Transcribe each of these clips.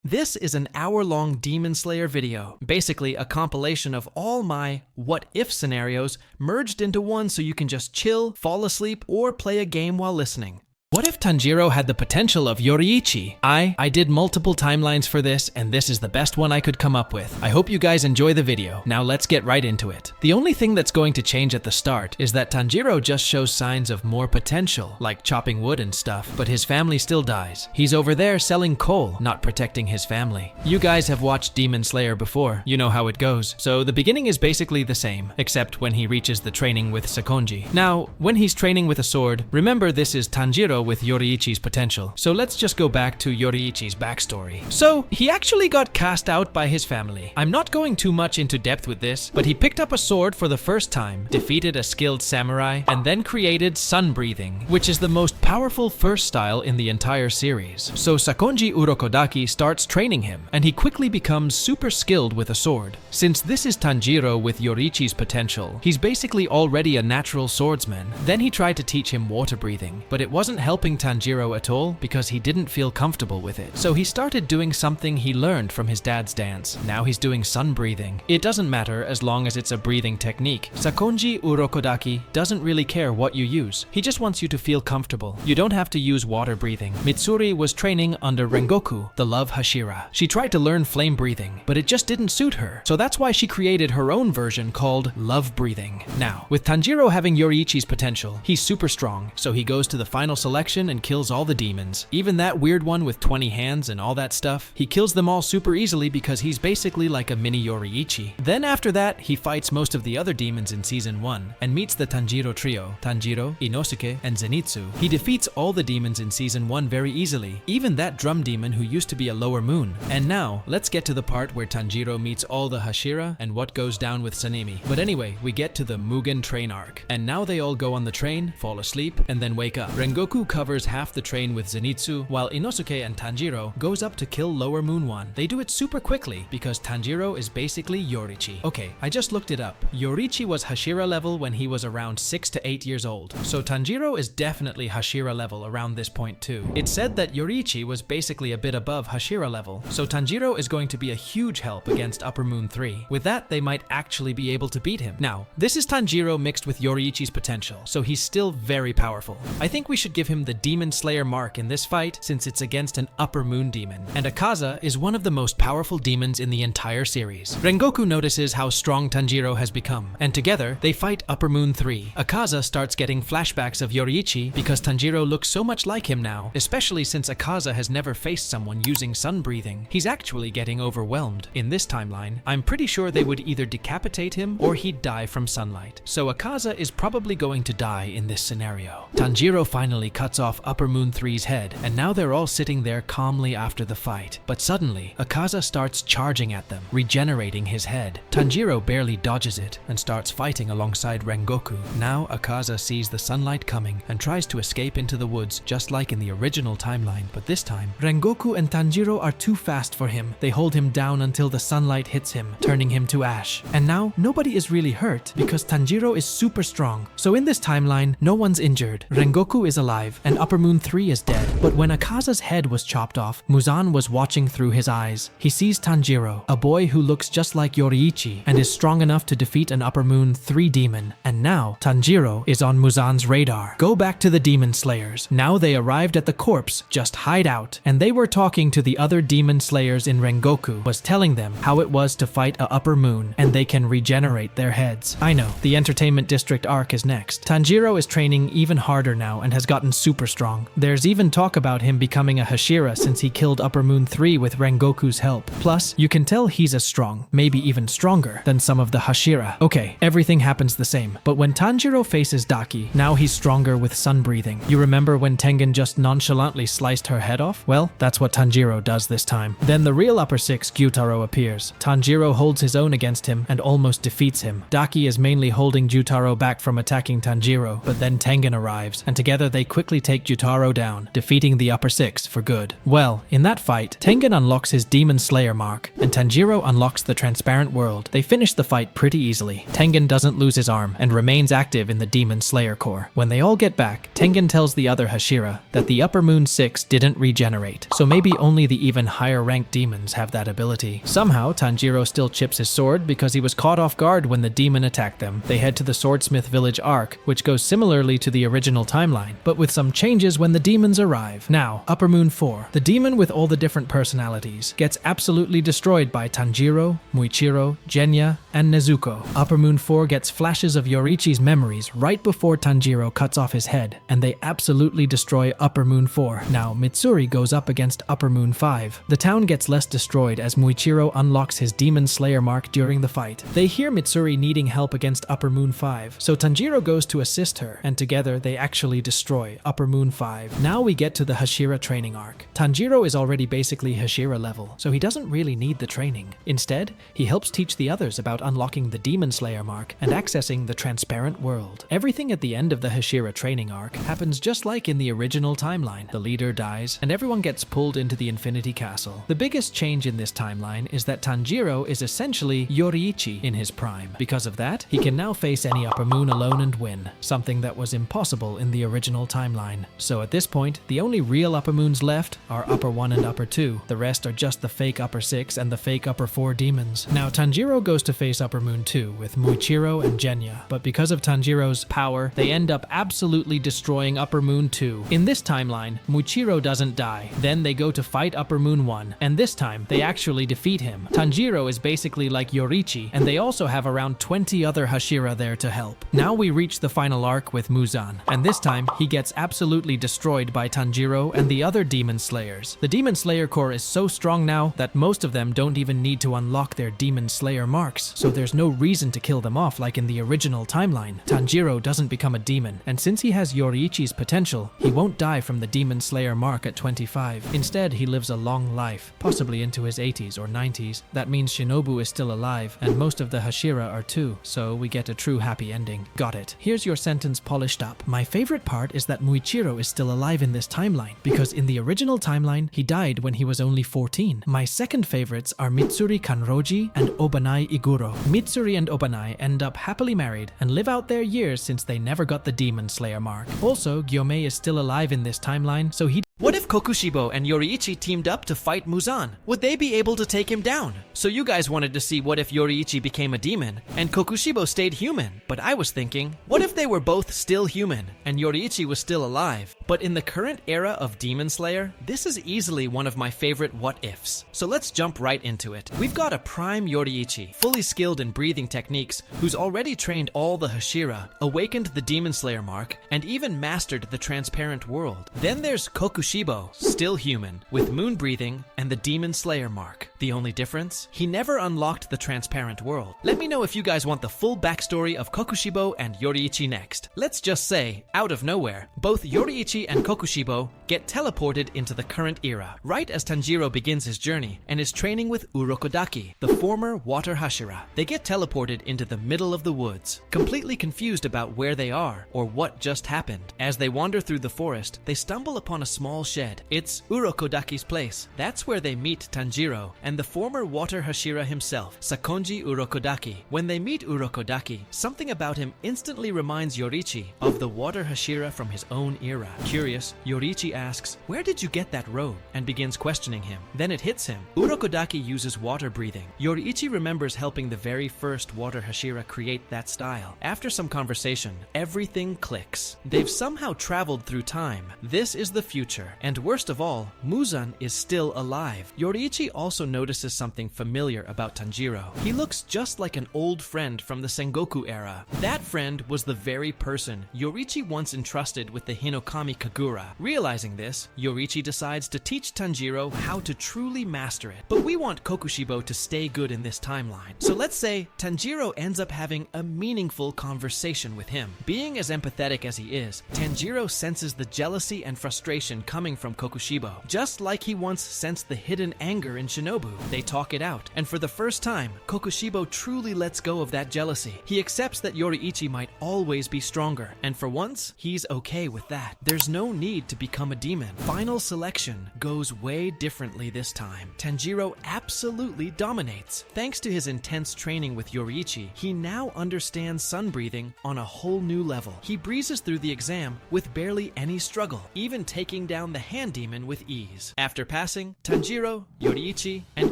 This is an hour-long Demon Slayer video, basically a compilation of all my what-if scenarios merged into one so you can just chill, fall asleep, or play a game while listening. What if Tanjiro had the potential of Yoriichi? I did multiple timelines for this, and this is the best one I could come up with. I hope you guys enjoy the video. Now let's get right into it. The only thing that's going to change at the start is that Tanjiro just shows signs of more potential, like chopping wood and stuff, but his family still dies. He's over there selling coal, not protecting his family. You guys have watched Demon Slayer before. You know how it goes. So the beginning is basically the same, except when he reaches the training with Sakonji. Now, when he's training with a sword, remember this is Tanjiro with Yoriichi's potential. So let's just go back to Yoriichi's backstory. So he actually got cast out by his family. I'm not going too much into depth with this, but he picked up a sword for the first time, defeated a skilled samurai, and then created sun breathing, which is the most powerful first style in the entire series. So Sakonji Urokodaki starts training him, and he quickly becomes super skilled with a sword. Since this is Tanjiro with Yoriichi's potential, he's basically already a natural swordsman. Then he tried to teach him water breathing, but it wasn't helping Tanjiro at all because he didn't feel comfortable with it. So he started doing something he learned from his dad's dance. Now he's doing sun breathing. It doesn't matter as long as it's a breathing technique. Sakonji Urokodaki doesn't really care what you use. He just wants you to feel comfortable. You don't have to use water breathing. Mitsuri was training under Rengoku, the love Hashira. She tried to learn flame breathing, but it just didn't suit her. So that's why she created her own version called love breathing. Now, with Tanjiro having Yoriichi's potential, he's super strong, so he goes to the final selection and kills all the demons. Even that weird one with 20 hands and all that stuff, he kills them all super easily because he's basically like a mini Yoriichi. Then after that, he fights most of the other demons in season 1 and meets the Tanjiro trio, Tanjiro, Inosuke, and Zenitsu. He defeats all the demons in season 1 very easily, even that drum demon who used to be a lower moon. And now, let's get to the part where Tanjiro meets all the Hashira and what goes down with Sanemi. But anyway, we get to the Mugen Train arc. And now they all go on the train, fall asleep, and then wake up. Rengoku covers half the train with Zenitsu, while Inosuke and Tanjiro goes up to kill Lower Moon One. They do it super quickly because Tanjiro is basically Yoriichi. Okay, I just looked it up. Yoriichi was Hashira level when he was around 6 to 8 years old. So Tanjiro is definitely Hashira level around this point too. It said that Yoriichi was basically a bit above Hashira level, so Tanjiro is going to be a huge help against Upper Moon 3. With that, they might actually be able to beat him. Now, this is Tanjiro mixed with Yoriichi's potential, so he's still very powerful. I think we should give him the Demon Slayer mark in this fight since it's against an Upper Moon demon. And Akaza is one of the most powerful demons in the entire series. Rengoku notices how strong Tanjiro has become, and together they fight Upper Moon 3. Akaza starts getting flashbacks of Yoriichi because Tanjiro looks so much like him now, especially since Akaza has never faced someone using sun breathing. He's actually getting overwhelmed. In this timeline, I'm pretty sure they would either decapitate him or he'd die from sunlight. So Akaza is probably going to die in this scenario. Tanjiro finally cuts off Upper Moon 3's head, and now they're all sitting there calmly after the fight. But suddenly, Akaza starts charging at them, regenerating his head. Tanjiro barely dodges it and starts fighting alongside Rengoku. Now Akaza sees the sunlight coming and tries to escape into the woods just like in the original timeline, but this time, Rengoku and Tanjiro are too fast for him. They hold him down until the sunlight hits him, turning him to ash. And now, nobody is really hurt because Tanjiro is super strong. So in this timeline, no one's injured. Rengoku is alive, and Upper Moon 3 is dead. But when Akaza's head was chopped off, Muzan was watching through his eyes. He sees Tanjiro, a boy who looks just like Yoriichi and is strong enough to defeat an Upper Moon 3 demon. And now, Tanjiro is on Muzan's radar. Go back to the Demon Slayers. Now they arrived at the corpse, just hide out. And they were talking to the other Demon Slayers in Rengoku, was telling them how it was to fight a Upper Moon, and they can regenerate their heads. I know, the Entertainment District arc is next. Tanjiro is training even harder now and has gotten super strong. There's even talk about him becoming a Hashira since he killed Upper Moon 3 with Rengoku's help. Plus, you can tell he's as strong, maybe even stronger, than some of the Hashira. Okay, everything happens the same, but when Tanjiro faces Daki, now he's stronger with sun breathing. You remember when Tengen just nonchalantly sliced her head off? Well, that's what Tanjiro does this time. Then the real Upper 6 Gyutaro appears. Tanjiro holds his own against him and almost defeats him. Daki is mainly holding Gyutaro back from attacking Tanjiro, but then Tengen arrives, and together they quickly quickly take Jutaro down, defeating the upper six for good. Well, in that fight, Tengen unlocks his Demon Slayer mark, and Tanjiro unlocks the transparent world. They finish the fight pretty easily. Tengen doesn't lose his arm and remains active in the Demon Slayer core. When they all get back, Tengen tells the other Hashira that the Upper Moon 6 didn't regenerate, so maybe only the even higher ranked demons have that ability. Somehow, Tanjiro still chips his sword because he was caught off guard when the demon attacked them. They head to the Swordsmith Village arc, which goes similarly to the original timeline, but with some changes when the demons arrive. Now, Upper Moon 4, the demon with all the different personalities, gets absolutely destroyed by Tanjiro, Muichiro, Genya, and Nezuko. Upper Moon 4 gets flashes of Yoriichi's memories right before Tanjiro cuts off his head, and they absolutely destroy Upper Moon 4. Now, Mitsuri goes up against Upper Moon 5. The town gets less destroyed as Muichiro unlocks his Demon Slayer mark during the fight. They hear Mitsuri needing help against Upper Moon 5, so Tanjiro goes to assist her, and together they actually destroy Upper Moon 5. Now we get to the Hashira training arc. Tanjiro is already basically Hashira level, so he doesn't really need the training. Instead, he helps teach the others about unlocking the Demon Slayer mark and accessing the transparent world. Everything at the end of the Hashira training arc happens just like in the original timeline. The leader dies, and everyone gets pulled into the Infinity Castle. The biggest change in this timeline is that Tanjiro is essentially Yoriichi in his prime. Because of that, he can now face any Upper Moon alone and win, something that was impossible in the original timeline. So at this point, the only real Upper Moons left are Upper 1 and Upper 2. The rest are just the fake Upper 6 and the fake Upper 4 demons. Now Tanjiro goes to face Upper Moon 2 with Muichiro and Genya, but because of Tanjiro's power, they end up absolutely destroying Upper Moon 2. In this timeline, Muichiro doesn't die. Then they go to fight Upper Moon 1, and this time, they actually defeat him. Tanjiro is basically like Yoriichi, and they also have around 20 other Hashira there to help. Now we reach the final arc with Muzan, and this time, he gets absolutely destroyed by Tanjiro and the other Demon Slayers. The Demon Slayer core is so strong now that most of them don't even need to unlock their Demon Slayer marks, so there's no reason to kill them off like in the original timeline. Tanjiro doesn't become a demon, and since he has Yoriichi's potential, he won't die from the Demon Slayer mark at 25. Instead, he lives a long life, possibly into his 80s or 90s. That means Shinobu is still alive, and most of the Hashira are too, so we get a true happy ending. Got it. Here's your sentence polished up. My favorite part is that Muichiro is still alive in this timeline, because in the original timeline, he died when he was only 14. My second favorites are Mitsuri Kanroji and Obanai Iguro. Mitsuri and Obanai end up happily married and live out their years since they never got the Demon Slayer mark. Also, Gyomei is still alive in this timeline, so he... What if Kokushibo and Yoriichi teamed up to fight Muzan? Would they be able to take him down? So you guys wanted to see what if Yoriichi became a demon and Kokushibo stayed human. But I was thinking, what if they were both still human and Yoriichi was still alive? But in the current era of Demon Slayer, this is easily one of my favorite what ifs. So let's jump right into it. We've got a prime Yoriichi, fully skilled in breathing techniques, who's already trained all the Hashira, awakened the Demon Slayer mark, and even mastered the transparent world. Then there's Kokushibo, still human, with moon breathing and the Demon Slayer mark. The only difference? He never unlocked the transparent world. Let me know if you guys want the full backstory of Kokushibo and Yoriichi next. Let's just say, out of nowhere, both Yoriichi and Kokushibo get teleported into the current era, right as Tanjiro begins his journey and is training with Urokodaki, the former water Hashira. They get teleported into the middle of the woods, completely confused about where they are or what just happened. As they wander through the forest, they stumble upon a small shed. It's Urokodaki's place. That's where they meet Tanjiro and the former water Hashira himself, Sakonji Urokodaki. When they meet Urokodaki, something about him instantly reminds Yoriichi of the water Hashira from his own era. Curious, Yoriichi asks, "Where did you get that robe?" and begins questioning him. Then it hits him. Urokodaki uses water breathing. Yoriichi remembers helping the very first water Hashira create that style. After some conversation, everything clicks. They've somehow traveled through time. This is the future. And worst of all, Muzan is still alive. Yoriichi also notices something familiar about Tanjiro. He looks just like an old friend from the Sengoku era. That friend was the very person Yoriichi once entrusted with the Hinokami Kagura. Realizing this, Yoriichi decides to teach Tanjiro how to truly master it. But we want Kokushibo to stay good in this timeline. So let's say Tanjiro ends up having a meaningful conversation with him. Being as empathetic as he is, Tanjiro senses the jealousy and frustration coming from Kokushibo. Just like he once sensed the hidden anger in Shinobu, they talk it out, and for the first time, Kokushibo truly lets go of that jealousy. He accepts that Yoriichi might always be stronger, and for once, he's okay with that. There's no need to become a demon. Final selection goes way differently this time. Tanjiro absolutely dominates. Thanks to his intense training with Yoriichi, he now understands sun breathing on a whole new level. He breezes through the exam with barely any struggle, even taking down the hand demon with ease. After passing, Tanjiro, Yoriichi, and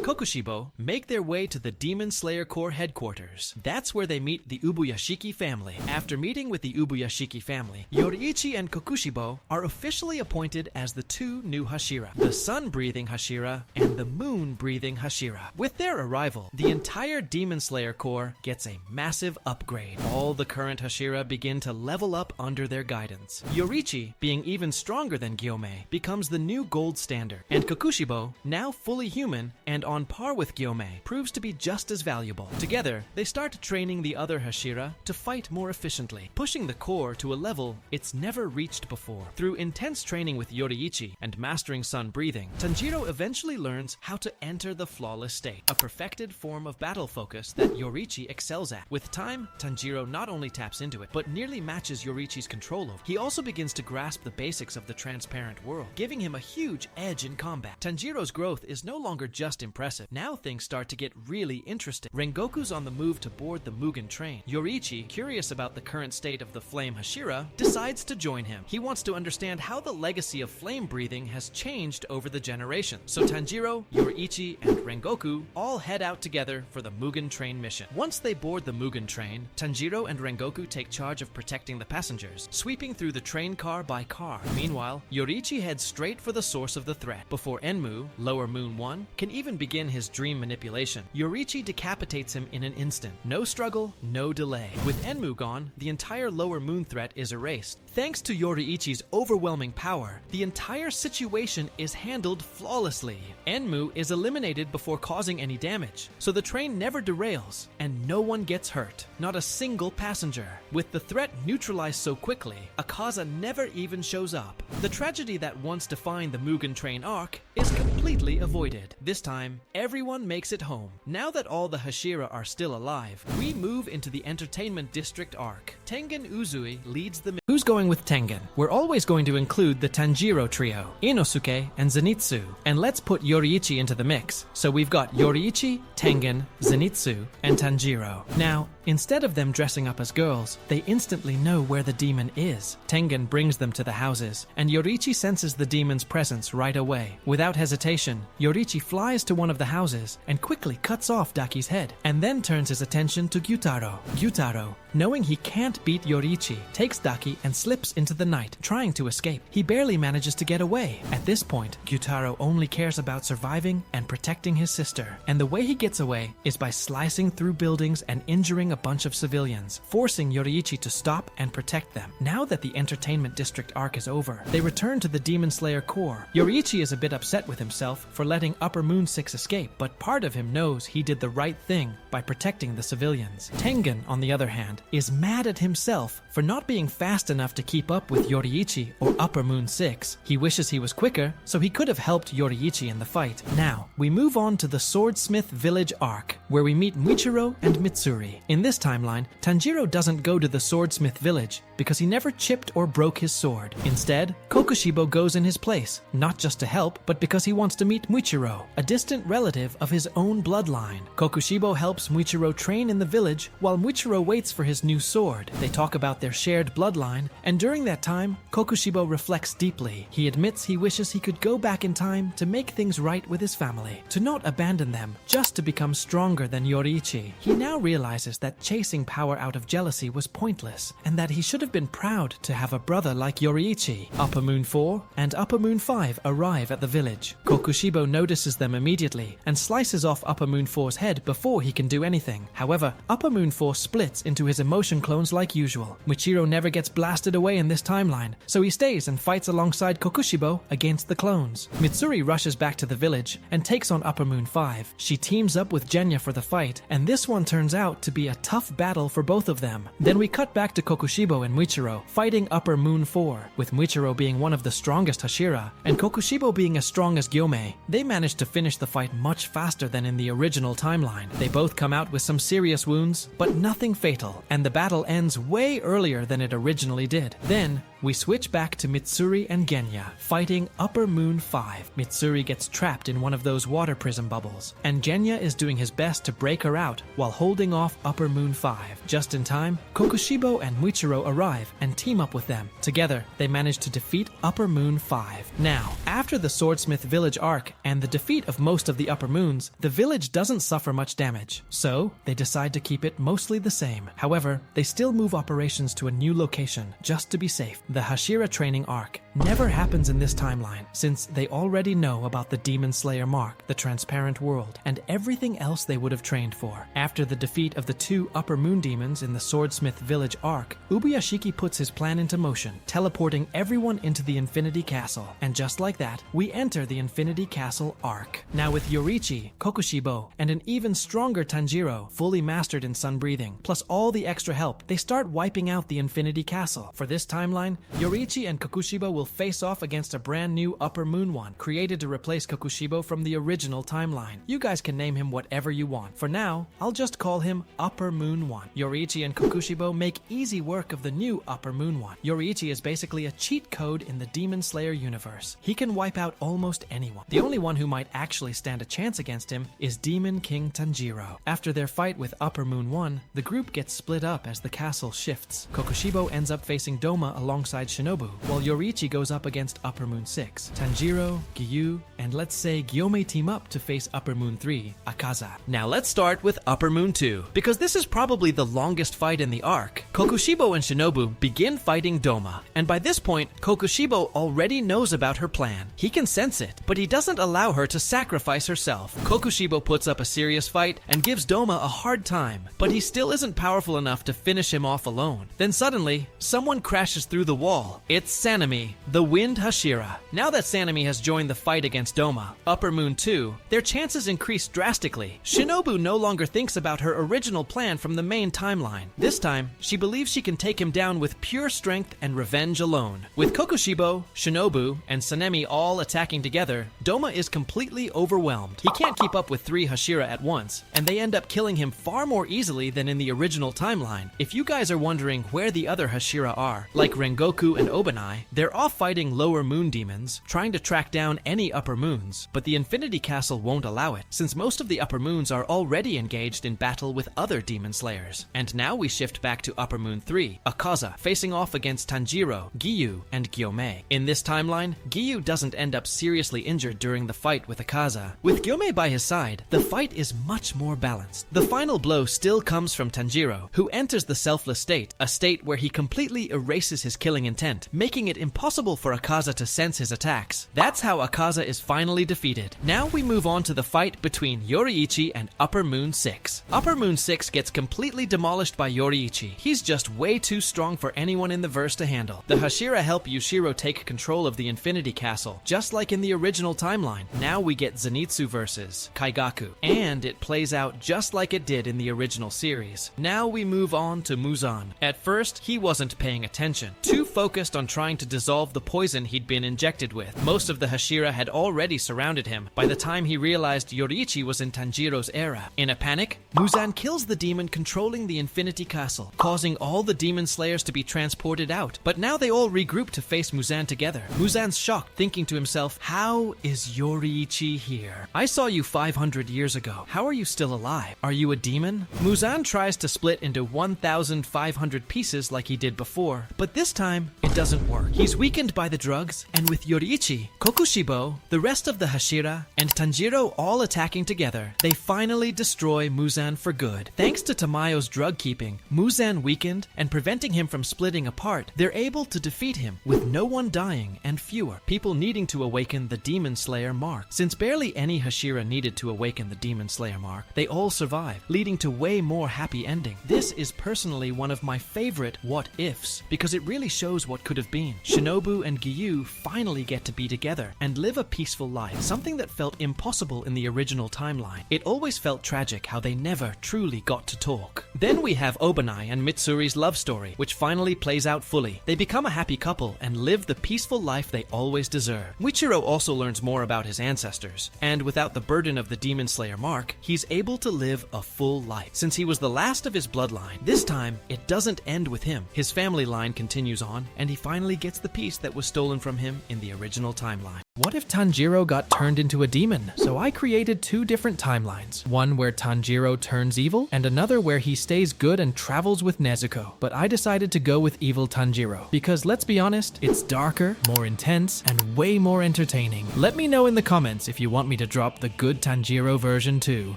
Kokushibo make their way to the Demon Slayer Corps headquarters. That's where they meet the Ubuyashiki family. After meeting with the Ubuyashiki family, Yoriichi and Kokushibo are officially appointed as the two new Hashira, the sun-breathing Hashira and the moon-breathing Hashira. With their arrival, the entire Demon Slayer Corps gets a massive upgrade. All the current Hashira begin to level up under their guidance. Yoriichi, being even stronger than Gyomei, becomes the new gold standard, and Kokushibo, now fully human and on par with Gyomei, proves to be just as valuable. Together, they start training the other Hashira to fight more efficiently, pushing the Corps to a level it's never reached before. Through intense training with Yoriichi and mastering sun breathing, Tanjiro eventually learns how to enter the flawless state, a perfected form of battle focus that Yoriichi excels at. With time, Tanjiro not only taps into it, but nearly matches Yoriichi's control over it. He also begins to grasp the basics of the transparent world, giving him a huge edge in combat. Tanjiro's growth is no longer just impressive. Now things start to get really interesting. Rengoku's on the move to board the Mugen Train. Yoriichi, curious about the current state of the Flame Hashira, decides to join him. He wants to understand how the legacy of flame breathing has changed over the generations. So Tanjiro, Yoriichi, and Rengoku all head out together for the Mugen Train mission. Once they board the Mugen Train, Tanjiro and Rengoku take charge of protecting the passengers, sweeping through the train car by car. Meanwhile, Yoriichi heads straight for the source of the threat. Before Enmu, Lower Moon 1, can even begin his dream manipulation, Yoriichi decapitates him in an instant. No struggle, no delay. With Enmu gone, the entire Lower Moon threat is erased. Thanks to Yoriichi's overwhelming power, the entire situation is handled flawlessly. Enmu is eliminated before causing any damage, so the train never derails, and no one gets hurt. Not a single passenger. With the threat neutralized so quickly, Akaza never even shows up. The tragedy that once defined the Mugen Train arc is completely avoided. This time, everyone makes it home. Now that all the Hashira are still alive, we move into the Entertainment District arc. Tengen Uzui leads the... Who's going with Tengen? We're always going to include the Tanjiro trio, Inosuke and Zenitsu, and let's put Yoriichi into the mix. So we've got Yoriichi, Tengen, Zenitsu, and Tanjiro. Now, instead of them dressing up as girls, they instantly know where the demon is. Tengen brings them to the houses, and Yoriichi senses the demon's presence right away. Without hesitation, Yoriichi flies to one of the houses and quickly cuts off Daki's head, and then turns his attention to Gyutaro. Gyutaro, knowing he can't beat Yoriichi, takes Daki and slips into the night, trying to escape. He barely manages to get away. At this point, Gyutaro only cares about surviving and protecting his sister, and the way he gets away is by slicing through buildings and injuring a bunch of civilians, forcing Yoriichi to stop and protect them. Now that the Entertainment District arc is over, they return to the Demon Slayer Corps. Yoriichi is a bit upset with himself for letting Upper Moon 6 escape, but part of him knows he did the right thing by protecting the civilians. Tengen, on the other hand, is mad at himself for not being fast enough to keep up with Yoriichi or Upper Moon 6. He wishes he was quicker, so he could have helped Yoriichi in the fight. Now, we move on to the Swordsmith Village arc, where we meet Muichiro and Mitsuri. In this timeline, Tanjiro doesn't go to the Swordsmith Village because he never chipped or broke his sword. Instead, Kokushibo goes in his place, not just to help, but because he wants to meet Muichiro, a distant relative of his own bloodline. Kokushibo helps Muichiro train in the village while Muichiro waits for his new sword. They talk about their shared bloodline, and during that time, Kokushibo reflects deeply. He admits he wishes he could go back in time to make things right with his family, to not abandon them just to become stronger than Yoriichi. He now realizes that chasing power out of jealousy was pointless, and that he should have been proud to have a brother like Yoriichi. Upper Moon 4 and Upper Moon 5 arrive at the village. Kokushibo notices them immediately and slices off Upper Moon 4's head before he can do anything. However, Upper Moon 4 splits into his his emotion clones like usual. Michiro never gets blasted away in this timeline, so he stays and fights alongside Kokushibo against the clones. Mitsuri rushes back to the village and takes on Upper Moon 5. She teams up with Genya for the fight, and this one turns out to be a tough battle for both of them. Then we cut back to Kokushibo and Muichiro fighting Upper Moon 4, with Muichiro being one of the strongest Hashira, and Kokushibo being as strong as Gyomei. They managed to finish the fight much faster than in the original timeline. They both come out with some serious wounds, but nothing fatal, and the battle ends way earlier than it originally did. Then, we switch back to Mitsuri and Genya fighting Upper Moon 5. Mitsuri gets trapped in one of those water prism bubbles, and Genya is doing his best to break her out while holding off Upper Moon 5. Just in time, Kokushibo and Muichiro arrive and team up with them. Together, they manage to defeat Upper Moon 5. Now, after the Swordsmith Village arc and the defeat of most of the Upper Moons, the village doesn't suffer much damage, so they decide to keep it mostly the same. However, they still move operations to a new location just to be safe. The Hashira training arc never happens in this timeline, since they already know about the Demon Slayer mark, the transparent world, and everything else they would have trained for. After the defeat of the 2 Upper Moon demons in the Swordsmith Village arc, Ubuyashiki puts his plan into motion, teleporting everyone into the Infinity Castle. And just like that, we enter the Infinity Castle arc. Now with Yoriichi, Kokushibo, and an even stronger Tanjiro fully mastered in sun breathing, plus all the extra help, they start wiping out the Infinity Castle. For this timeline, Yoriichi and Kokushibo will face off against a brand new Upper Moon one, created to replace Kokushibo from the original timeline. You guys can name him whatever you want. For now, I'll just call him Upper Moon 1. Yoriichi and Kokushibo make easy work of the new Upper Moon 1. Yoriichi is basically a cheat code in the Demon Slayer universe. He can wipe out almost anyone. The only one who might actually stand a chance against him is Demon King Tanjiro. After their fight with Upper Moon 1, the group gets split up as the castle shifts. Kokushibo ends up facing Doma alongside Shinobu, while Yoriichi goes up against Upper Moon 6. Tanjiro, Giyu, and let's say Gyomei team up to face Upper Moon 3, Akaza. Now let's start with Upper Moon 2, because this is probably the longest fight in the arc. Kokushibo and Shinobu begin fighting Doma, and by this point, Kokushibo already knows about her plan. He can sense it, but he doesn't allow her to sacrifice herself. Kokushibo puts up a serious fight and gives Doma a hard time, but he still isn't powerful enough to finish him off alone. Then suddenly, someone crashes through the wall. It's Sanemi, the Wind Hashira. Now that Sanemi has joined the fight against Doma, Upper Moon 2, their chances increase drastically. Shinobu no longer thinks about her original plan from the main timeline. This time, she believes she can take him down with pure strength and revenge alone. With Kokushibo, Shinobu, and Sanemi all attacking together, Doma is completely overwhelmed. He can't keep up with 3 Hashira at once, and they end up killing him far more easily than in the original timeline. If you guys are wondering where the other Hashira are, like Rengoku and Obanai, they're off fighting lower moon demons, trying to track down any upper moons, but the Infinity Castle won't allow it, since most of the upper moons are already engaged in battle with other demon slayers. And now we shift back to Upper Moon 3, Akaza, facing off against Tanjiro, Giyu, and Gyomei. In this timeline, Giyu doesn't end up seriously injured during the fight with Akaza. With Gyomei by his side, the fight is much more balanced. The final blow still comes from Tanjiro, who enters the selfless state, a state where he completely erases his killing intent, making it impossible for Akaza to sense his attacks. That's how Akaza is finally defeated. Now we move on to the fight between Yoriichi and Upper Moon 6. Upper Moon 6 gets completely demolished by Yoriichi. He's just way too strong for anyone in the verse to handle. The Hashira help Yushiro take control of the Infinity Castle, just like in the original timeline. Now we get Zenitsu versus Kaigaku, and it plays out just like it did in the original series. Now we move on to Muzan. At first, he wasn't paying attention, too focused on trying to dissolve the poison he'd been injected with. Most of the Hashira had already surrounded him by the time he realized Yoriichi was in Tanjiro's era. In a panic, Muzan kills the demon controlling the Infinity Castle, causing all the demon slayers to be transported out. But now they all regroup to face Muzan together. Muzan's shocked, thinking to himself, how is Yoriichi here? I saw you 500 years ago. How are you still alive? Are you a demon? Muzan tries to split into 1,500 pieces like he did before, but this time time, it doesn't work. He's weakened by the drugs, and with Yoriichi, Kokushibo, the rest of the Hashira, and Tanjiro all attacking together, they finally destroy Muzan for good. Thanks to Tamayo's drug keeping, Muzan weakened, and preventing him from splitting apart, they're able to defeat him, with no one dying and fewer people needing to awaken the Demon Slayer mark. Since barely any Hashira needed to awaken the Demon Slayer mark, they all survive, leading to way more happy ending. This is personally one of my favorite what-ifs, because it really shows what could have been. Shinobu and Giyu finally get to be together and live a peaceful life, something that felt impossible in the original timeline. It always felt tragic how they never truly got to talk. Then we have Obanai and Mitsuri's love story, which finally plays out fully. They become a happy couple and live the peaceful life they always deserve. Muichiro also learns more about his ancestors, and without the burden of the Demon Slayer mark, he's able to live a full life. Since he was the last of his bloodline, this time it doesn't end with him. His family line continues on, and he finally gets the piece that was stolen from him in the original timeline. What if Tanjiro got turned into a demon? So I created two different timelines. One where Tanjiro turns evil, and another where he stays good and travels with Nezuko. But I decided to go with evil Tanjiro, because let's be honest, it's darker, more intense, and way more entertaining. Let me know in the comments if you want me to drop the good Tanjiro version too.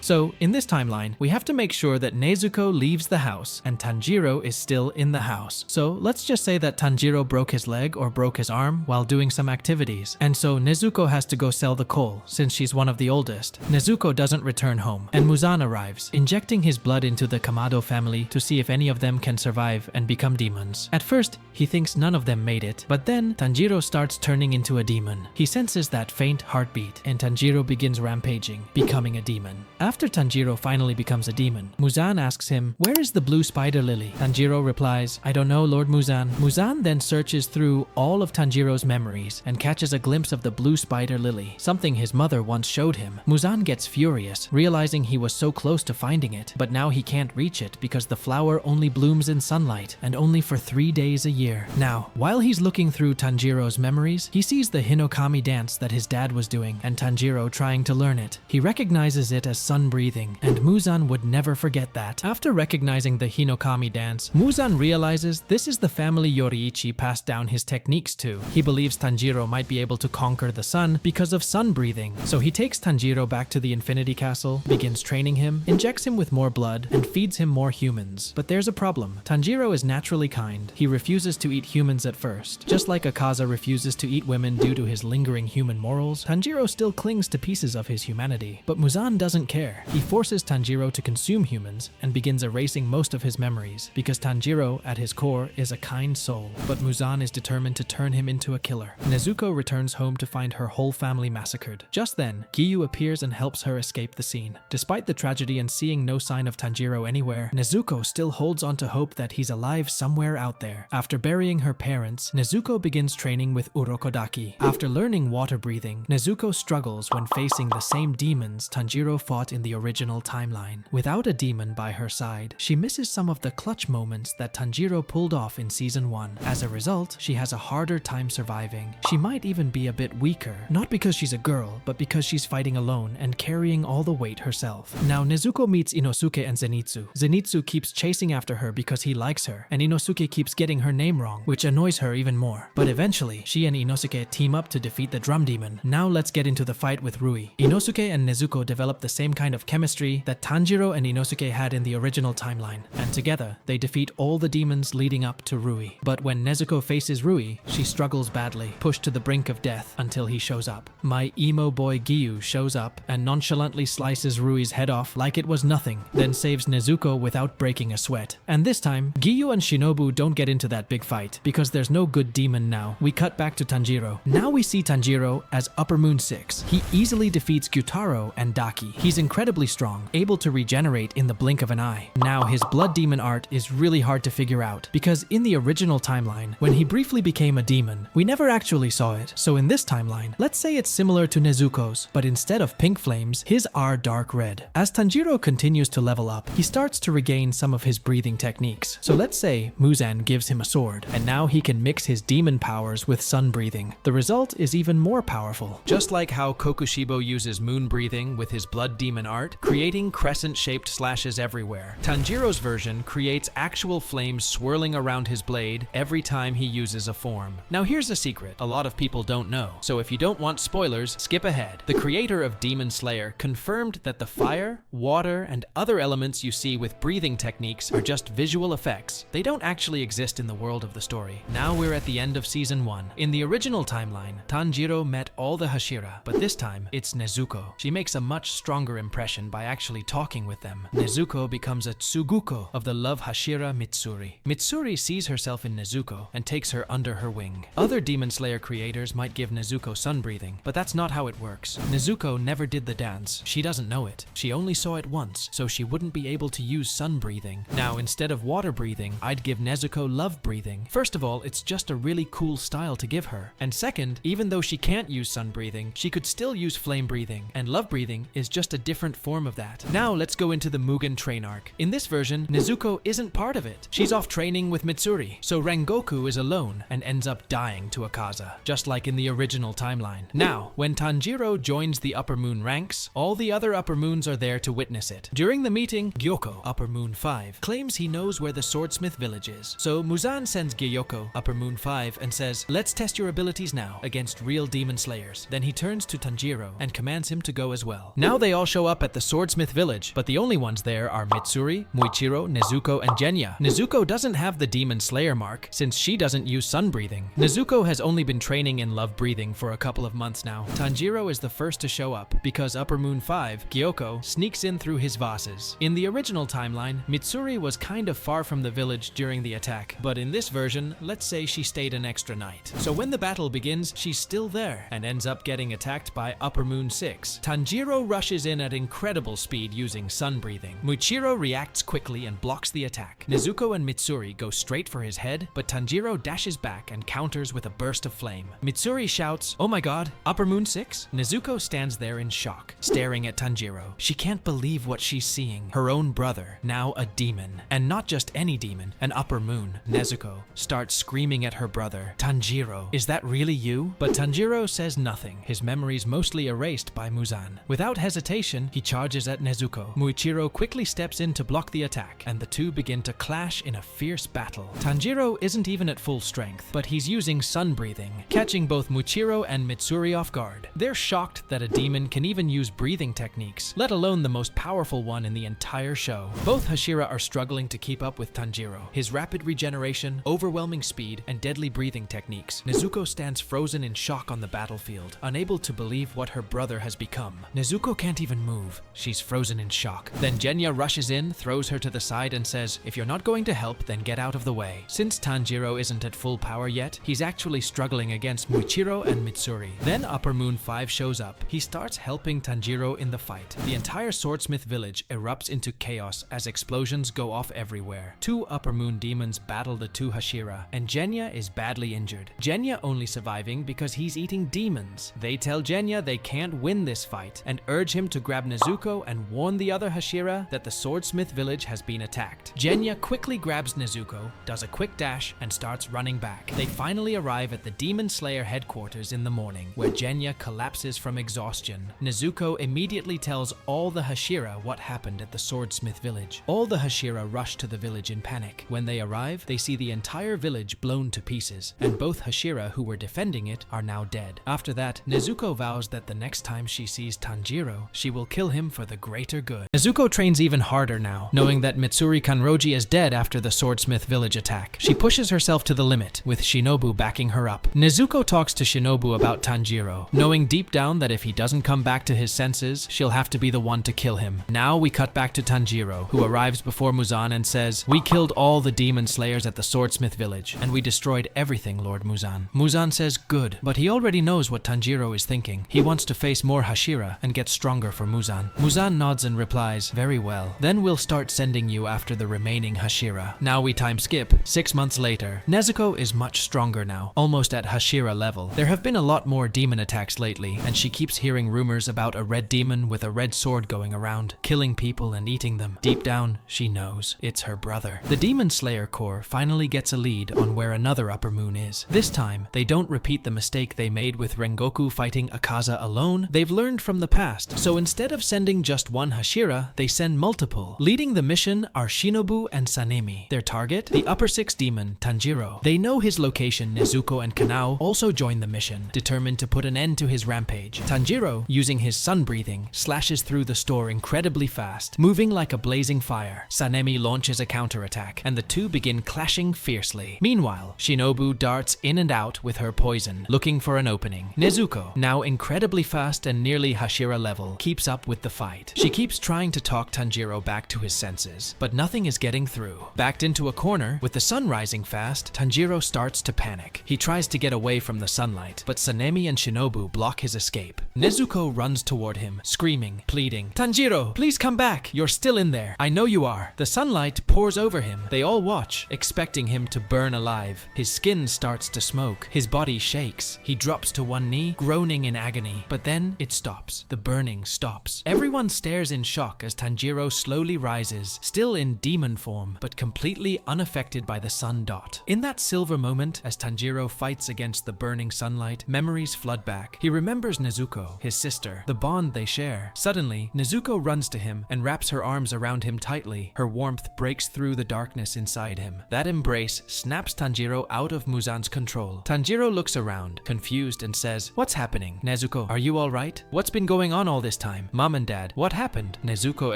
So in this timeline, we have to make sure that Nezuko leaves the house, and Tanjiro is still in the house. So let's just say that Tanjiro broke his leg or broke his arm while doing some activities, and so Nezuko has to go sell the coal, since she's one of the oldest. Nezuko doesn't return home, and Muzan arrives, injecting his blood into the Kamado family to see if any of them can survive and become demons. At first, he thinks none of them made it, but then Tanjiro starts turning into a demon. He senses that faint heartbeat, and Tanjiro begins rampaging, becoming a demon. After Tanjiro finally becomes a demon, Muzan asks him, "Where is the blue spider lily?" Tanjiro replies, "I don't know, Lord Muzan." Muzan then searches through all of Tanjiro's memories and catches a glimpse of the blue spider lily, something his mother once showed him. Muzan gets furious, realizing he was so close to finding it, but now he can't reach it because the flower only blooms in sunlight, and only for 3 days a year. Now, while he's looking through Tanjiro's memories, he sees the Hinokami dance that his dad was doing, and Tanjiro trying to learn it. He recognizes it as sun breathing, and Muzan would never forget that. After recognizing the Hinokami dance, Muzan realizes this is the family Yoriichi passed down his techniques to. He believes Tanjiro might be able to conquer the sun because of sun breathing. So he takes Tanjiro back to the Infinity Castle, begins training him, injects him with more blood, and feeds him more humans. But there's a problem. Tanjiro is naturally kind. He refuses to eat humans at first. Just like Akaza refuses to eat women due to his lingering human morals, Tanjiro still clings to pieces of his humanity. But Muzan doesn't care. He forces Tanjiro to consume humans and begins erasing most of his memories, because Tanjiro, at his core, is a kind soul. But Muzan is determined to turn him into a killer. Nezuko returns home to find her whole family massacred. Just then, Giyu appears and helps her escape the scene. Despite the tragedy and seeing no sign of Tanjiro anywhere, Nezuko still holds on to hope that he's alive somewhere out there. After burying her parents, Nezuko begins training with Urokodaki. After learning water breathing, Nezuko struggles when facing the same demons Tanjiro fought in the original timeline. Without a demon by her side, she misses some of the clutch moments that Tanjiro pulled off in Season 1. As a result, she has a harder time surviving. She might even be a bit weaker, not because she's a girl, but because she's fighting alone and carrying all the weight herself. Now Nezuko meets Inosuke and Zenitsu. Zenitsu keeps chasing after her because he likes her, and Inosuke keeps getting her name wrong, which annoys her even more. But eventually, she and Inosuke team up to defeat the drum demon. Now let's get into the fight with Rui. Inosuke and Nezuko develop the same kind of chemistry that Tanjiro and Inosuke had in the original timeline, and together, they defeat all the demons leading up to Rui. But when Nezuko faces Rui, she struggles badly, pushed to the brink of death until he shows up. My emo boy Giyu shows up and nonchalantly slices Rui's head off like it was nothing, then saves Nezuko without breaking a sweat. And this time, Giyu and Shinobu don't get into that big fight, because there's no good demon now. We cut back to Tanjiro. Now we see Tanjiro as Upper Moon 6. He easily defeats Gyutaro and Daki. He's incredibly strong, able to regenerate in the blink of an eye. Now his blood demon art is really hard to figure out, because in the original timeline, when he briefly became a demon, we never actually saw it. So in this timeline, timeline. Let's say it's similar to Nezuko's, but instead of pink flames, his are dark red. As Tanjiro continues to level up, he starts to regain some of his breathing techniques. So let's say Muzan gives him a sword, and now he can mix his demon powers with sun breathing. The result is even more powerful. Just like how Kokushibo uses moon breathing with his blood demon art, creating crescent-shaped slashes everywhere, Tanjiro's version creates actual flames swirling around his blade every time he uses a form. Now here's a secret a lot of people don't know, so if you don't want spoilers, skip ahead. The creator of Demon Slayer confirmed that the fire, water, and other elements you see with breathing techniques are just visual effects. They don't actually exist in the world of the story. Now we're at the end of season 1. In the original timeline, Tanjiro met all the Hashira, but this time it's Nezuko. She makes a much stronger impression by actually talking with them. Nezuko becomes a Tsuguko of the love Hashira Mitsuri. Mitsuri sees herself in Nezuko and takes her under her wing. Other Demon Slayer creators might give Nezuko sun breathing, but that's not how it works. Nezuko never did the dance. She doesn't know it. She only saw it once, so she wouldn't be able to use sun breathing. Now, instead of water breathing, I'd give Nezuko love breathing. First of all, it's just a really cool style to give her. And second, even though she can't use sun breathing, she could still use flame breathing, and love breathing is just a different form of that. Now let's go into the Mugen Train arc. In this version, Nezuko isn't part of it. She's off training with Mitsuri, so Rengoku is alone and ends up dying to Akaza, just like in the original timeline. Now, when Tanjiro joins the Upper Moon ranks, all the other Upper Moons are there to witness it. During the meeting, Gyoko, Upper Moon 5, claims he knows where the Swordsmith Village is. So Muzan sends Gyoko, Upper Moon 5, and says, "Let's test your abilities now against real demon slayers." Then he turns to Tanjiro and commands him to go as well. Now they all show up at the Swordsmith Village, but the only ones there are Mitsuri, Muichiro, Nezuko, and Genya. Nezuko doesn't have the demon slayer mark since she doesn't use sun breathing. Nezuko has only been training in love breathing for a couple of months now. Tanjiro is the first to show up because Upper Moon 5, Gyoko, sneaks in through his vases. In the original timeline, Mitsuri was kind of far from the village during the attack, but in this version, let's say she stayed an extra night. So when the battle begins, she's still there and ends up getting attacked by Upper Moon 6. Tanjiro rushes in at incredible speed using sun breathing. Muichiro reacts quickly and blocks the attack. Nezuko and Mitsuri go straight for his head, but Tanjiro dashes back and counters with a burst of flame. Mitsuri shouts, "Oh my god, Upper Moon 6?" Nezuko stands there in shock, staring at Tanjiro. She can't believe what she's seeing. Her own brother, now a demon. And not just any demon, an Upper Moon. Nezuko starts screaming at her brother, "Tanjiro, is that really you?" But Tanjiro says nothing, his memories mostly erased by Muzan. Without hesitation, he charges at Nezuko. Muichiro quickly steps in to block the attack, and the two begin to clash in a fierce battle. Tanjiro isn't even at full strength, but he's using sun breathing, catching both Muichiro and Mitsuri off guard. They're shocked that a demon can even use breathing techniques, let alone the most powerful one in the entire show. Both Hashira are struggling to keep up with Tanjiro. His rapid regeneration, overwhelming speed, and deadly breathing techniques. Nezuko stands frozen in shock on the battlefield, unable to believe what her brother has become. Nezuko can't even move. She's frozen in shock. Then Genya rushes in, throws her to the side, and says, "If you're not going to help, then get out of the way." Since Tanjiro isn't at full power yet, he's actually struggling against Muichiro and Mitsuri. Then Upper Moon 5 shows up. He starts helping Tanjiro in the fight. The entire Swordsmith Village erupts into chaos as explosions go off everywhere. Two Upper Moon demons battle the two Hashira, and Genya is badly injured. Genya only surviving because he's eating demons. They tell Genya they can't win this fight, and urge him to grab Nezuko and warn the other Hashira that the Swordsmith Village has been attacked. Genya quickly grabs Nezuko, does a quick dash, and starts running back. They finally arrive at the Demon Slayer headquarters in the morning, where Genya collapses from exhaustion. Nezuko immediately tells all the Hashira what happened at the Swordsmith Village. All the Hashira rush to the village in panic. When they arrive, they see the entire village blown to pieces, and both Hashira who were defending it are now dead. After that, Nezuko vows that the next time she sees Tanjiro, she will kill him for the greater good. Nezuko trains even harder now, knowing that Mitsuri Kanroji is dead after the Swordsmith Village attack. She pushes herself to the limit, with Shinobu backing her up. Nezuko talks to Shinobu about Tanjiro, knowing deep down that if he doesn't come back to his senses, she'll have to be the one to kill him. Now we cut back to Tanjiro, who arrives before Muzan and says, "We killed all the demon slayers at the Swordsmith Village, and we destroyed everything, Lord Muzan." Muzan says, "Good," but he already knows what Tanjiro is thinking. He wants to face more Hashira and get stronger for Muzan. Muzan nods and replies, "Very well. Then we'll start sending you after the remaining Hashira." Now we time skip. 6 months later. Nezuko is much stronger now, almost at Hashira level. There have been been a lot more demon attacks lately, and she keeps hearing rumors about a red demon with a red sword going around, killing people and eating them. Deep down, she knows it's her brother. The Demon Slayer Corps finally gets a lead on where another upper moon is. This time, they don't repeat the mistake they made with Rengoku fighting Akaza alone. They've learned from the past, so instead of sending just one Hashira, they send multiple. Leading the mission are Shinobu and Sanemi. Their target? The upper 6 demon, Tanjiro. They know his location. Nezuko and Kanao also join the mission, determined to put an end to his rampage. Tanjiro, using his sun breathing, slashes through the store incredibly fast, moving like a blazing fire. Sanemi launches a counterattack, and the two begin clashing fiercely. Meanwhile, Shinobu darts in and out with her poison, looking for an opening. Nezuko, now incredibly fast and nearly Hashira level, keeps up with the fight. She keeps trying to talk Tanjiro back to his senses, but nothing is getting through. Backed into a corner, with the sun rising fast, Tanjiro starts to panic. He tries to get away from the sunlight, but Sanemi and Shinobu block his escape. Nezuko runs toward him, screaming, pleading, "Tanjiro, please come back! You're still in there. I know you are." The sunlight pours over him. They all watch, expecting him to burn alive. His skin starts to smoke. His body shakes. He drops to one knee, groaning in agony. But then it stops. The burning stops. Everyone stares in shock as Tanjiro slowly rises, still in demon form, but completely unaffected by the sun dot. In that silver moment, as Tanjiro fights against the burning sunlight, memories flood back. He remembers Nezuko, his sister, the bond they share. Suddenly, Nezuko runs to him and wraps her arms around him tightly. Her warmth breaks through the darkness inside him. That embrace snaps Tanjiro out of Muzan's control. Tanjiro looks around, confused, and says, "What's happening? Nezuko, are you alright? What's been going on all this time? Mom and Dad, what happened?" Nezuko